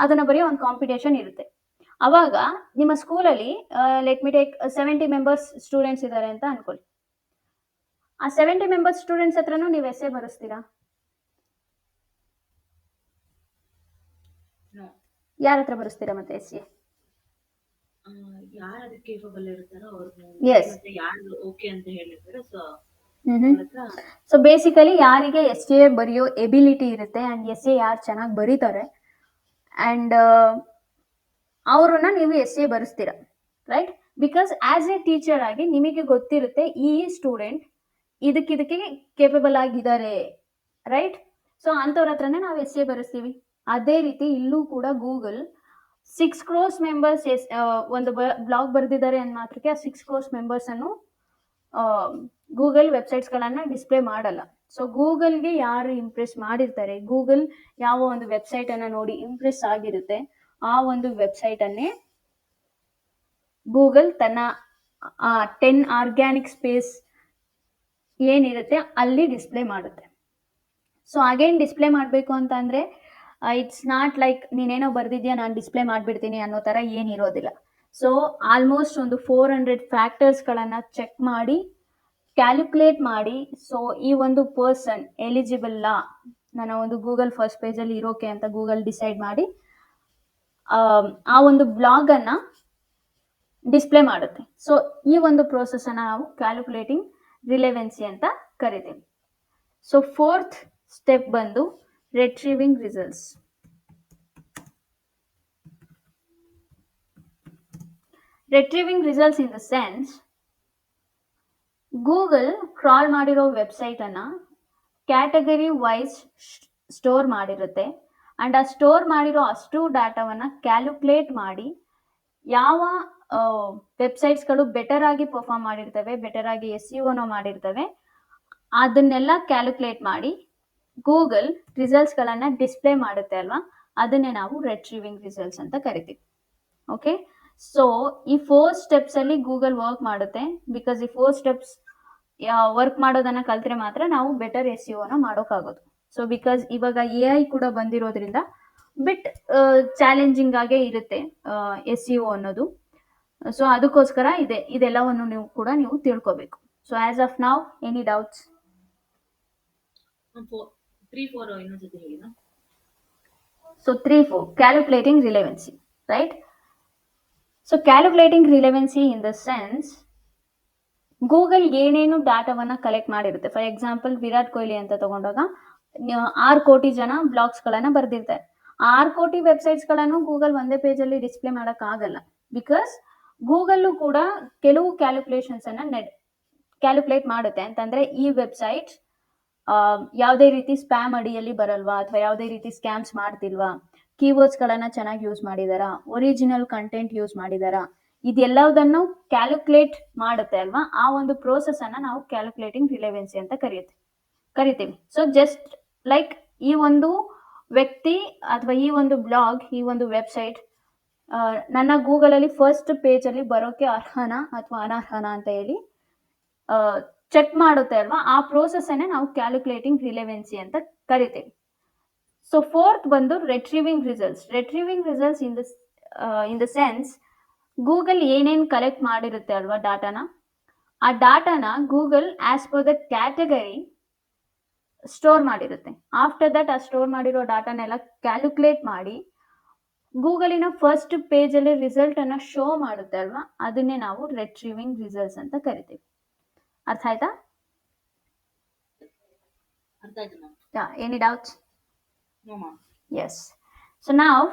ಅದನ್ನು ಬರೆಯೋ ಒಂದು ಕಾಂಪಿಟೇಷನ್ ಇರುತ್ತೆ. ಅವಾಗ ನಿಮ್ಮ ಸ್ಕೂಲಲ್ಲಿ let me take 70 members students ಇದ್ದಾರೆ ಅಂತ ಅನ್ಕೊಳ್ಳಿ. ಆ 70 ಮೆಂಬರ್ಸ್ ಸ್ಟೂಡೆಂಟ್ಸ್ ಹತ್ರನೂ ನೀವು ಎಸ್ ಎ ಬರೆಸ್ತೀರಾ? ಯಾರ ಹತ್ರ ಬರೆಸ್ತೀರಾ ಮತ್ತೆ ಎಸ್ ಎ? ಯಾರು ಅದಕ್ಕೆ ಕೇಪಬಲ್ ಇರ್ತಾರೋ ಅವ್ರನ್ನ, Yes. ಮತ್ತೆ ಯಾರು ಓಕೆ ಅಂತ ಹೇಳಿರ್ತಾರೋ ಸೊ ಬೇಸಿಕಲಿ ಯಾರಿಗೆ ಎಸ್ ಎ ಬರೆಯೋ ಎಬಿಲಿಟಿ ಇರುತ್ತೆ ಅಂಡ್ ಎಸ್ ಎ ಯಾರು ಚೆನ್ನಾಗಿ ಬರೀತಾರೆ ಅಂಡ್ ಅವ್ರನ್ನ ನೀವು ಎಸ್ ಎ ಬರೆಸ್ತೀರಾ, right. Because as a teacher ಆಗಿ ನಿಮಗೆ ಗೊತ್ತಿರುತ್ತೆ ಈ ಸ್ಟೂಡೆಂಟ್ ಇದಕ್ಕೆ ಕೇಪಬಲ್ ಆಗಿದ್ದಾರೆ, ರೈಟ್. ಸೊ ಅಂಥವ್ರ ಹತ್ರನೇ ನಾವು ಎಸ್ ಎ ಬರೆಸ್ತೀವಿ. ಅದೇ ರೀತಿ ಇಲ್ಲೂ ಕೂಡ ಗೂಗಲ್ 6 crores ಮೆಂಬರ್ಸ್ ಒಂದು ಬ್ಲಾಗ್ ಬರೆದಿದ್ದಾರೆ ಅಂದ ಮಾತ್ರಕ್ಕೆ ಆ 6 crores ಮೆಂಬರ್ಸ್ ಅನ್ನು ಗೂಗಲ್ ವೆಬ್ಸೈಟ್ಸ್ಗಳನ್ನ ಡಿಸ್ಪ್ಲೇ ಮಾಡಲ್ಲ. ಸೊ ಗೂಗಲ್ಗೆ ಯಾರು ಇಂಪ್ರೆಸ್ ಮಾಡಿರ್ತಾರೆ, ಗೂಗಲ್ ಯಾವ ಒಂದು ವೆಬ್ಸೈಟ್ ಅನ್ನ ನೋಡಿ ಇಂಪ್ರೆಸ್ ಆಗಿರುತ್ತೆ, ಆ ಒಂದು ವೆಬ್ಸೈಟ್ ಅನ್ನೇ ಗೂಗಲ್ ತನ್ನ 10 ಆರ್ಗ್ಯಾನಿಕ್ ಸ್ಪೇಸ್ ಏನಿರುತ್ತೆ ಅಲ್ಲಿ ಡಿಸ್ಪ್ಲೇ ಮಾಡುತ್ತೆ. ಸೊ ಅಗೇನ್ ಡಿಸ್ಪ್ಲೇ ಮಾಡಬೇಕು ಅಂತ ಅಂದರೆ ಇಟ್ಸ್ ನಾಟ್ ಲೈಕ್ ನೀನೇನೋ ಬರ್ದಿದ್ಯಾ ನಾನು ಡಿಸ್ಪ್ಲೇ ಮಾಡಿಬಿಡ್ತೀನಿ ಅನ್ನೋ ಥರ ಏನಿರೋದಿಲ್ಲ. ಸೊ ಆಲ್ಮೋಸ್ಟ್ ಒಂದು 400 ಫ್ಯಾಕ್ಟರ್ಸ್ಗಳನ್ನು ಚೆಕ್ ಮಾಡಿ ಕ್ಯಾಲ್ಕುಲೇಟ್ ಮಾಡಿ, ಸೊ ಈ ಒಂದು ಪರ್ಸನ್ ಎಲಿಜಿಬಲ್ಲಾ ನನ್ನ ಒಂದು ಗೂಗಲ್ ಫಸ್ಟ್ ಪೇಜಲ್ಲಿ ಇರೋಕೆ ಅಂತ ಗೂಗಲ್ ಡಿಸೈಡ್ ಮಾಡಿ ಆ ಒಂದು ಬ್ಲಾಗನ್ನು ಡಿಸ್ಪ್ಲೇ ಮಾಡುತ್ತೆ. ಸೊ ಈ ಒಂದು ಪ್ರೋಸೆಸ್ಸನ್ನು ನಾವು ಕ್ಯಾಲ್ಕುಲೇಟಿಂಗ್ ರಿಲೆವೆನ್ಸಿ ಅಂತ ಕರಿತೀವಿ. ಸೊ ಫೋರ್ತ್ ಸ್ಟೆಪ್ ಬಂದು retrieving results. Retrieving results in the sense, Google crawl ಮಾಡಿರೋ ವೆಬ್ಸೈಟನ್ನು ಕ್ಯಾಟಗರಿ ವೈಸ್ ಸ್ಟೋರ್ ಮಾಡಿರುತ್ತೆ ಆ್ಯಂಡ್ ಆ ಸ್ಟೋರ್ ಮಾಡಿರೋ ಅಷ್ಟು ಡಾಟಾವನ್ನು ಕ್ಯಾಲ್ಕುಲೇಟ್ ಮಾಡಿ ಯಾವ ವೆಬ್ಸೈಟ್ಸ್ಗಳು ಬೆಟರ್ ಆಗಿ ಪರ್ಫಾರ್ಮ್ ಮಾಡಿರ್ತವೆ, ಬೆಟರ್ ಆಗಿ SEO ಮಾಡಿರ್ತವೆ, ಅದನ್ನೆಲ್ಲ ಕ್ಯಾಲ್ಕುಲೇಟ್ ಮಾಡಿ ಗೂಗಲ್ ರಿಸಲ್ಟ್ಸ್ಗಳನ್ನು ಡಿಸ್ಪ್ಲೇ ಮಾಡುತ್ತೆ ಅಲ್ವಾ, ಅದನ್ನೇ ನಾವು ರೆಟ್ರೀವಿಂಗ್ ರಿಸಲ್ಟ್ಸ್ ಅಂತ ಕರಿತೀವಿ, ಓಕೆ. ಸೊ ಈ 4 ಸ್ಟೆಪ್ಸಲ್ಲಿ ಗೂಗಲ್ ವರ್ಕ್ ಮಾಡುತ್ತೆ. ಬಿಕಾಸ್ ಈ 4 ಸ್ಟೆಪ್ಸ್ ವರ್ಕ್ ಮಾಡೋದನ್ನು ಕಲ್ತ್ರೆ ಮಾತ್ರ ನಾವು ಬೆಟರ್ SEO ಮಾಡೋಕ್ಕಾಗೋದು. ಸೊ ಬಿಕಾಸ್ ಇವಾಗ AI ಕೂಡ ಬಂದಿರೋದ್ರಿಂದ ಬಿಟ್ ಚಾಲೆಂಜಿಂಗ್ ಆಗೇ ಇರುತ್ತೆ SEO ಅನ್ನೋದು. ಸೊ ಅದಕ್ಕೋಸ್ಕರ ಇದೆಲ್ಲವನ್ನು ನೀವು ತಿಳ್ಕೊಬೇಕು. So as of now any doubts? 3-4 ಇನ್ನೊಂದ್ಸತಿ ಹೇಳಿ. So 3-4 calculating relevancy, right. So calculating relevancy in the sense, Google ಏನೇನು ಡಾಟಾವನ್ನು ಕಲೆಕ್ಟ್ ಮಾಡಿರುತ್ತೆ. ಫಾರ್ ಎಕ್ಸಾಂಪಲ್ ವಿರಾಟ್ ಕೊಹ್ಲಿ ಅಂತ ತಗೊಂಡಾಗ 6 ಕೋಟಿ ಜನ ಬ್ಲಾಗ್ಸ್ಗಳನ್ನು ಬರೆದಿರ್ತಾರೆ. 6 ಕೋಟಿ ವೆಬ್ಸೈಟ್ಸ್ಗಳನ್ನು ಗೂಗಲ್ ಒಂದೇ ಪೇಜಲ್ಲಿ ಡಿಸ್ಪ್ಲೇ ಮಾಡೋಕ್ಕಾಗಲ್ಲ. ಬಿಕಾಸ್ ಗೂಗಲ್ಲು ಕೂಡ ಕೆಲವು ಕ್ಯಾಲ್ಕುಲೇಷನ್ಸನ್ನು ಕ್ಯಾಲ್ಕುಲೇಟ್ ಮಾಡುತ್ತೆ. ಅಂತಂದರೆ ಈ ವೆಬ್ಸೈಟ್ ಯಾವುದೇ ರೀತಿ ಸ್ಪ್ಯಾಮ್ ಅಡಿಯಲ್ಲಿ ಬರಲ್ವಾ ಅಥವಾ ಯಾವುದೇ ರೀತಿ ಸ್ಕ್ಯಾಮ್ಸ್ ಮಾಡ್ತಿಲ್ವಾ, ಕೀವರ್ಡ್ಸ್ಗಳನ್ನು ಚೆನ್ನಾಗಿ ಯೂಸ್ ಮಾಡಿದಾರಾ, ಒರಿಜಿನಲ್ ಕಂಟೆಂಟ್ ಯೂಸ್ ಮಾಡಿದಾರಾ, ಇದೆಲ್ಲದನ್ನು ಕ್ಯಾಲ್ಕುಲೇಟ್ ಮಾಡುತ್ತೆ ಅಲ್ವಾ. ಆ ಒಂದು ಪ್ರೋಸೆಸ್ ಅನ್ನ ನಾವು ಕ್ಯಾಲ್ಕುಲೇಟಿಂಗ್ ರಿಲೆವೆನ್ಸಿ ಅಂತ ಕರಿತೀವಿ. ಸೊ ಜಸ್ಟ್ ಲೈಕ್ ಈ ಒಂದು ವ್ಯಕ್ತಿ ಅಥವಾ ಈ ಒಂದು ಬ್ಲಾಗ್, ಈ ಒಂದು ವೆಬ್ಸೈಟ್ ನನ್ನ ಗೂಗಲಲ್ಲಿ ಫಸ್ಟ್ ಪೇಜಲ್ಲಿ ಬರೋಕ್ಕೆ ಅರ್ಹನಾ ಅಥವಾ ಅನರ್ಹನಾ ಅಂತ ಹೇಳಿ ಚೆಕ್ ಮಾಡುತ್ತೆ ಅಲ್ವಾ. ಆ ಪ್ರೋಸೆಸ್ಸನ್ನೇ ನಾವು ಕ್ಯಾಲ್ಕುಲೇಟಿಂಗ್ ರಿಲೆವೆನ್ಸಿ ಅಂತ ಕರಿತೀವಿ. ಸೊ ಫೋರ್ತ್ ಬಂದು retrieving results in the sense Google ಏನೇನು ಕಲೆಕ್ಟ್ ಮಾಡಿರುತ್ತೆ ಅಲ್ವಾ ಡಾಟಾನ, ಆ ಡಾಟಾನ Google as per the category store ಮಾಡಿರುತ್ತೆ. ಆಫ್ಟರ್ ದಟ್ ಆ ಸ್ಟೋರ್ ಮಾಡಿರೋ ಡಾಟಾನೆಲ್ಲ ಕ್ಯಾಲ್ಕುಲೇಟ್ ಮಾಡಿ ಗೂಗಲಿನ ಫಸ್ಟ್ ಪೇಜಲ್ಲಿ ರಿಸಲ್ಟನ್ನು ಶೋ ಮಾಡುತ್ತೆ ಅಲ್ವಾ, ಅದನ್ನೇ ನಾವು ರೆಟ್ರೀವಿಂಗ್ ರಿಸಲ್ಟ್ಸ್ ಅಂತ ಕರಿತೀವಿ. ಅರ್ಥ ಆಯ್ತಾ? Any doubts? ಎಸ್. ಸೊ ನಾವು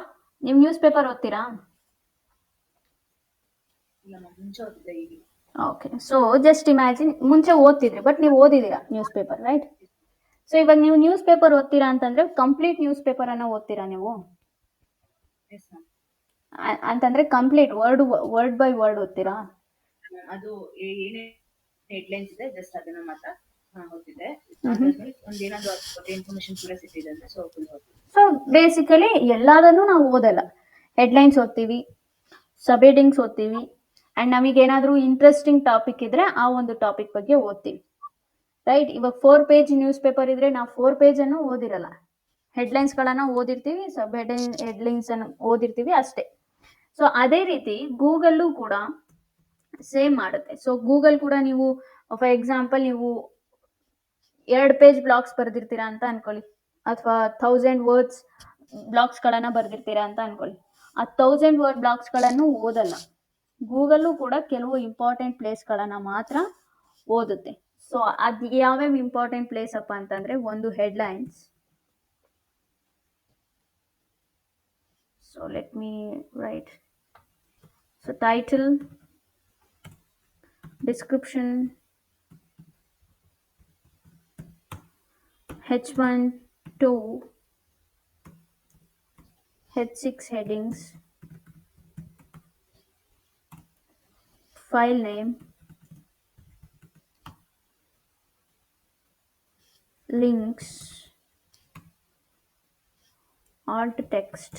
ನೀವು ನ್ಯೂಸ್ ಪೇಪರ್ ಓದ್ತೀರಾ? ಓಕೆ. ಸೊ ಜಸ್ಟ್ ಇಮ್ಯಾಜಿನ್, ಮುಂಚೆ ಓದ್ತಿದ್ರಿ ಬಟ್ ನೀವು ಓದಿದ್ದೀರಾ ನ್ಯೂಸ್ ಪೇಪರ್, ರೈಟ್? ಸೊ ಇವಾಗ ನೀವು ನ್ಯೂಸ್ ಪೇಪರ್ ಓದ್ತೀರಾ ಅಂತಂದ್ರೆ ಕಂಪ್ಲೀಟ್ ನ್ಯೂಸ್ ಪೇಪರ್ ಅನ್ನ ಓದ್ತೀರಾ ನೀವು? ಅಂತಂದ್ರೆ ಕಂಪ್ಲೀಟ್ ವರ್ಡ್ ಬೈ ವರ್ಡ್ ಓದ್ತೀರಾ? ಅದು ಏನೇ ಹೆಡ್ಲೈನ್ಸ್ ಇದೆ ಜಸ್ಟ್ ಅದನ್ನ ಮಾತ್ರ ಓದ್ತಿದ್ದೆ. ಇನ್ಫಾರ್ಮೇಶನ್ ಕೂಡ ಸಿಕ್ಕಿದೆ ಅಂದ್ರೆ ಸೊ ಬೇಸಿಕಲಿ ಎಲ್ಲದನ್ನು ನಾವು ಓದಲ್ಲ. ಹೆಡ್ಲೈನ್ಸ್ ಓದ್ತೀವಿ, ಸಬ್ ಹೆಡಿಂಗ್ಸ್ ಓದ್ತೀವಿ, ಅಂಡ್ ನಮಗೇನಾದ್ರೂ ಇಂಟ್ರೆಸ್ಟಿಂಗ್ ಟಾಪಿಕ್ ಇದ್ರೆ ಆ ಒಂದು ಟಾಪಿಕ್ ಬಗ್ಗೆ ಓದ್ತೀವಿ, ರೈಟ್? ಇವಾಗ 4 ಪೇಜ್ ನ್ಯೂಸ್ ಪೇಪರ್ ಇದ್ರೆ ನಾವು 4 ಪೇಜ್ ಅನ್ನು ಓದಿರಲ್ಲ. ಹೆಡ್ಲೈನ್ಸ್ಗಳನ್ನ ಓದಿರ್ತೀವಿ, ಸಬ್ ಹೆಡ್ಲೈನ್ಸ್ ಅನ್ನು ಓದಿರ್ತೀವಿ ಅಷ್ಟೇ. ಸೊ ಅದೇ ರೀತಿ ಗೂಗಲ್ಲು ಕೂಡ ಸೇಮ್ ಮಾಡುತ್ತೆ. ಸೊ ಗೂಗಲ್ ಕೂಡ ನೀವು ಫಾರ್ ಎಕ್ಸಾಂಪಲ್ ನೀವು 2 ಪೇಜ್ ಬ್ಲಾಗ್ಸ್ ಬರ್ದಿರ್ತೀರಾ ಅಂತ ಅನ್ಕೊಳ್ಳಿ, ಅಥವಾ 1000 ವರ್ಡ್ಸ್ ಬ್ಲಾಗ್ಸ್ಗಳನ್ನ ಬರ್ದಿರ್ತೀರಾ ಅಂತ ಅನ್ಕೊಳ್ಳಿ. ಆ 1000 ವರ್ಡ್ ಬ್ಲಾಗ್ಸ್ಗಳನ್ನು ಓದಲ್ಲ. ಗೂಗಲ್ಲು ಕೂಡ ಕೆಲವು ಇಂಪಾರ್ಟೆಂಟ್ ಪ್ಲೇಸ್ಗಳನ್ನ ಮಾತ್ರ ಓದುತ್ತೆ. ಸೊ ಅದು ಯಾವ್ಯಾವ ಇಂಪಾರ್ಟೆಂಟ್ ಪ್ಲೇಸ್ ಅಪ್ಪ ಅಂತಂದ್ರೆ, ಒಂದು headlines. So let me right. So title, description, H1, 2, H6 headings, file name, links, alt text,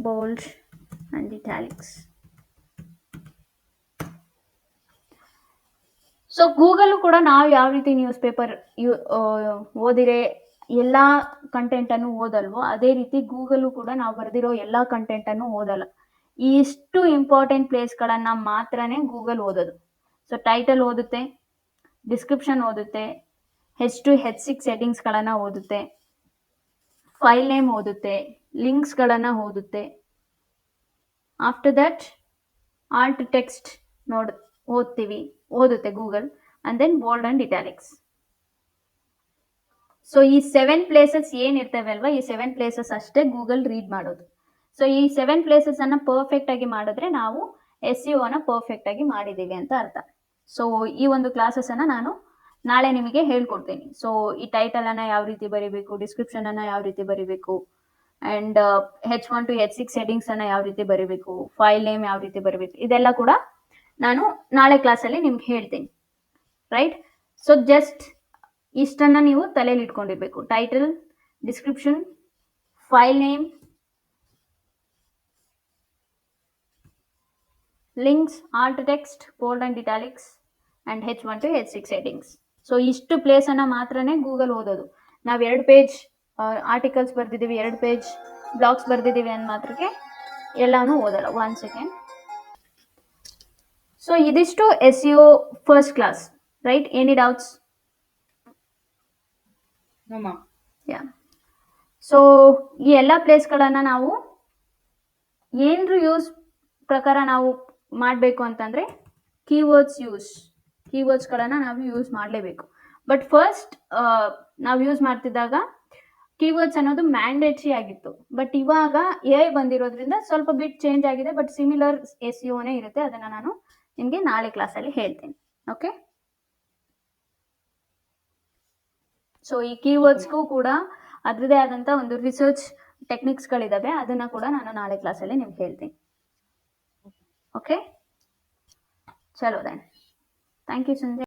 bold and italics. So Google ಕೂಡ ನಾವು ಯಾವ ರೀತಿ ನ್ಯೂಸ್ ಪೇಪರ್ ಓದಿರೆ ಎಲ್ಲ ಕಂಟೆಂಟನ್ನು ಓದಲ್ವೋ, ಅದೇ ರೀತಿ ಗೂಗಲ್ಲು ಕೂಡ ನಾವು ಬರೆದಿರೋ ಎಲ್ಲ ಕಂಟೆಂಟನ್ನು ಓದಲ್ಲ. ಇಷ್ಟು ಇಂಪಾರ್ಟೆಂಟ್ ಪ್ಲೇಸ್ಗಳನ್ನು ಮಾತ್ರನೇ ಗೂಗಲ್ ಓದೋದು. ಸೊ ಟೈಟಲ್ ಓದುತ್ತೆ, ಡಿಸ್ಕ್ರಿಪ್ಷನ್ ಓದುತ್ತೆ, H2 H6 ಹೆಡ್ಡಿಂಗ್ಸ್ಗಳನ್ನು ಓದುತ್ತೆ, ಫೈಲ್ ನೇಮ್ ಓದುತ್ತೆ, ಲಿಂಕ್ಸ್ಗಳನ್ನು ಓದುತ್ತೆ. ಆಫ್ಟರ್ ದಟ್ ಆಲ್ಟ್ ಟೆಕ್ಸ್ಟ್ ಓದುತ್ತೆ Google, and then bold and italics. So ಈ 7 ಪ್ಲೇಸಸ್ ಏನಿರ್ತವೆ ಅಲ್ವಾ, ಈ 7 ಪ್ಲೇಸಸ್ ಅಷ್ಟೇ ಗೂಗಲ್ ರೀಡ್ ಮಾಡೋದು. ಸೊ ಈ 7 ಪ್ಲೇಸಸ್ ಅನ್ನ ಪರ್ಫೆಕ್ಟ್ ಆಗಿ ಮಾಡಿದ್ರೆ ನಾವು SEO ನ ಪರ್ಫೆಕ್ಟ್ ಆಗಿ ಮಾಡಿದ್ದೀವಿ ಅಂತ ಅರ್ಥ. ಸೊ ಈ ಒಂದು ಕ್ಲಾಸಸ್ ಅನ್ನ ನಾನು ನಾಳೆ ನಿಮಗೆ ಹೇಳ್ಕೊಡ್ತೀನಿ. ಸೊ ಈ ಟೈಟಲ್ ಅನ್ನ ಯಾವ ರೀತಿ ಬರೀಬೇಕು, ಡಿಸ್ಕ್ರಿಪ್ಷನ್ ಅನ್ನ ಯಾವ ರೀತಿ ಬರೀಬೇಕು, and H1 to H6 headings ಅನ್ನ ಯಾವ ರೀತಿ ಬರೀಬೇಕು, ಫೈಲ್ ನೇಮ್ ಯಾವ ರೀತಿ ಬರೀಬೇಕು, ಇದೆಲ್ಲ ಕೂಡ ನಾನು ನಾಳೆ ಕ್ಲಾಸಲ್ಲಿ ನಿಮ್ಗೆ ಹೇಳ್ತೀನಿ, ರೈಟ್? ಸೊ ಜಸ್ಟ್ ಇಷ್ಟನ್ನ ನೀವು ತಲೆಯಲ್ಲಿ ಇಟ್ಕೊಂಡಿರ್ಬೇಕು. Title, description, file name, links, alt text, bold and italics, and H1 to H6 headings. So ಇಷ್ಟು ಪ್ಲೇಸನ್ನು ಮಾತ್ರನೇ ಗೂಗಲ್ ಓದೋದು. ನಾವು 2 ಪೇಜ್ ಆರ್ಟಿಕಲ್ಸ್ ಬರ್ದಿದ್ದೀವಿ, 2 ಪೇಜ್ ಬ್ಲಾಗ್ಸ್ ಬರ್ದಿದ್ದೀವಿ ಅಂದ ಮಾತ್ರಕ್ಕೆ ಎಲ್ಲಾನು ಓದಲ್ಲ. 1 ಸೆಕೆಂಡ್. ಸೊ ಇದಿಷ್ಟು SEO first class, right? Any doubts? Yeah. So ಈ ಎಲ್ಲ ಪ್ಲೇಸ್ಗಳನ್ನು ನಾವು ಏನ್ರು ಯೂಸ್ ಪ್ರಕಾರ ನಾವು ಮಾಡಬೇಕು ಅಂತಂದರೆ ಕೀವರ್ಡ್ಸ್ಗಳನ್ನು ನಾವು ಯೂಸ್ ಮಾಡಲೇಬೇಕು. ಬಟ್ ಫಸ್ಟ್ ನಾವು ಯೂಸ್ ಮಾಡ್ತಿದ್ದಾಗ ಕೀವರ್ಡ್ಸ್ ಅನ್ನೋದು ಮ್ಯಾಂಡೇಟ್ರಿ ಆಗಿತ್ತು. ಬಟ್ ಇವಾಗ AI ಬಂದಿರೋದ್ರಿಂದ ಸ್ವಲ್ಪ ಬಿಟ್ ಚೇಂಜ್ ಆಗಿದೆ, ಬಟ್ ಸಿಮಿಲರ್ SEOನೇ ಇರುತ್ತೆ. ಅದನ್ನು ನಾನು ನಿಮಗೆ ನಾಳೆ ಕ್ಲಾಸಲ್ಲಿ ಹೇಳ್ತೀನಿ. ಓಕೆ, ಸೊ ಈ ಕೀವರ್ಡ್ಸ್ಗೂ ಕೂಡ ಅದರದೇ ಆದಂಥ ಒಂದು ರಿಸರ್ಚ್ ಟೆಕ್ನಿಕ್ಸ್ಗಳಿದ್ದಾವೆ, ಅದನ್ನು ಕೂಡ ನಾನು ನಾಳೆ ಕ್ಲಾಸಲ್ಲಿ ನಿಮ್ಗೆ ಹೇಳ್ತೀನಿ. ಓಕೆ, ಚಲೋ ದೆನ್, ಥ್ಯಾಂಕ್ ಯು ಸಂಜಯ್.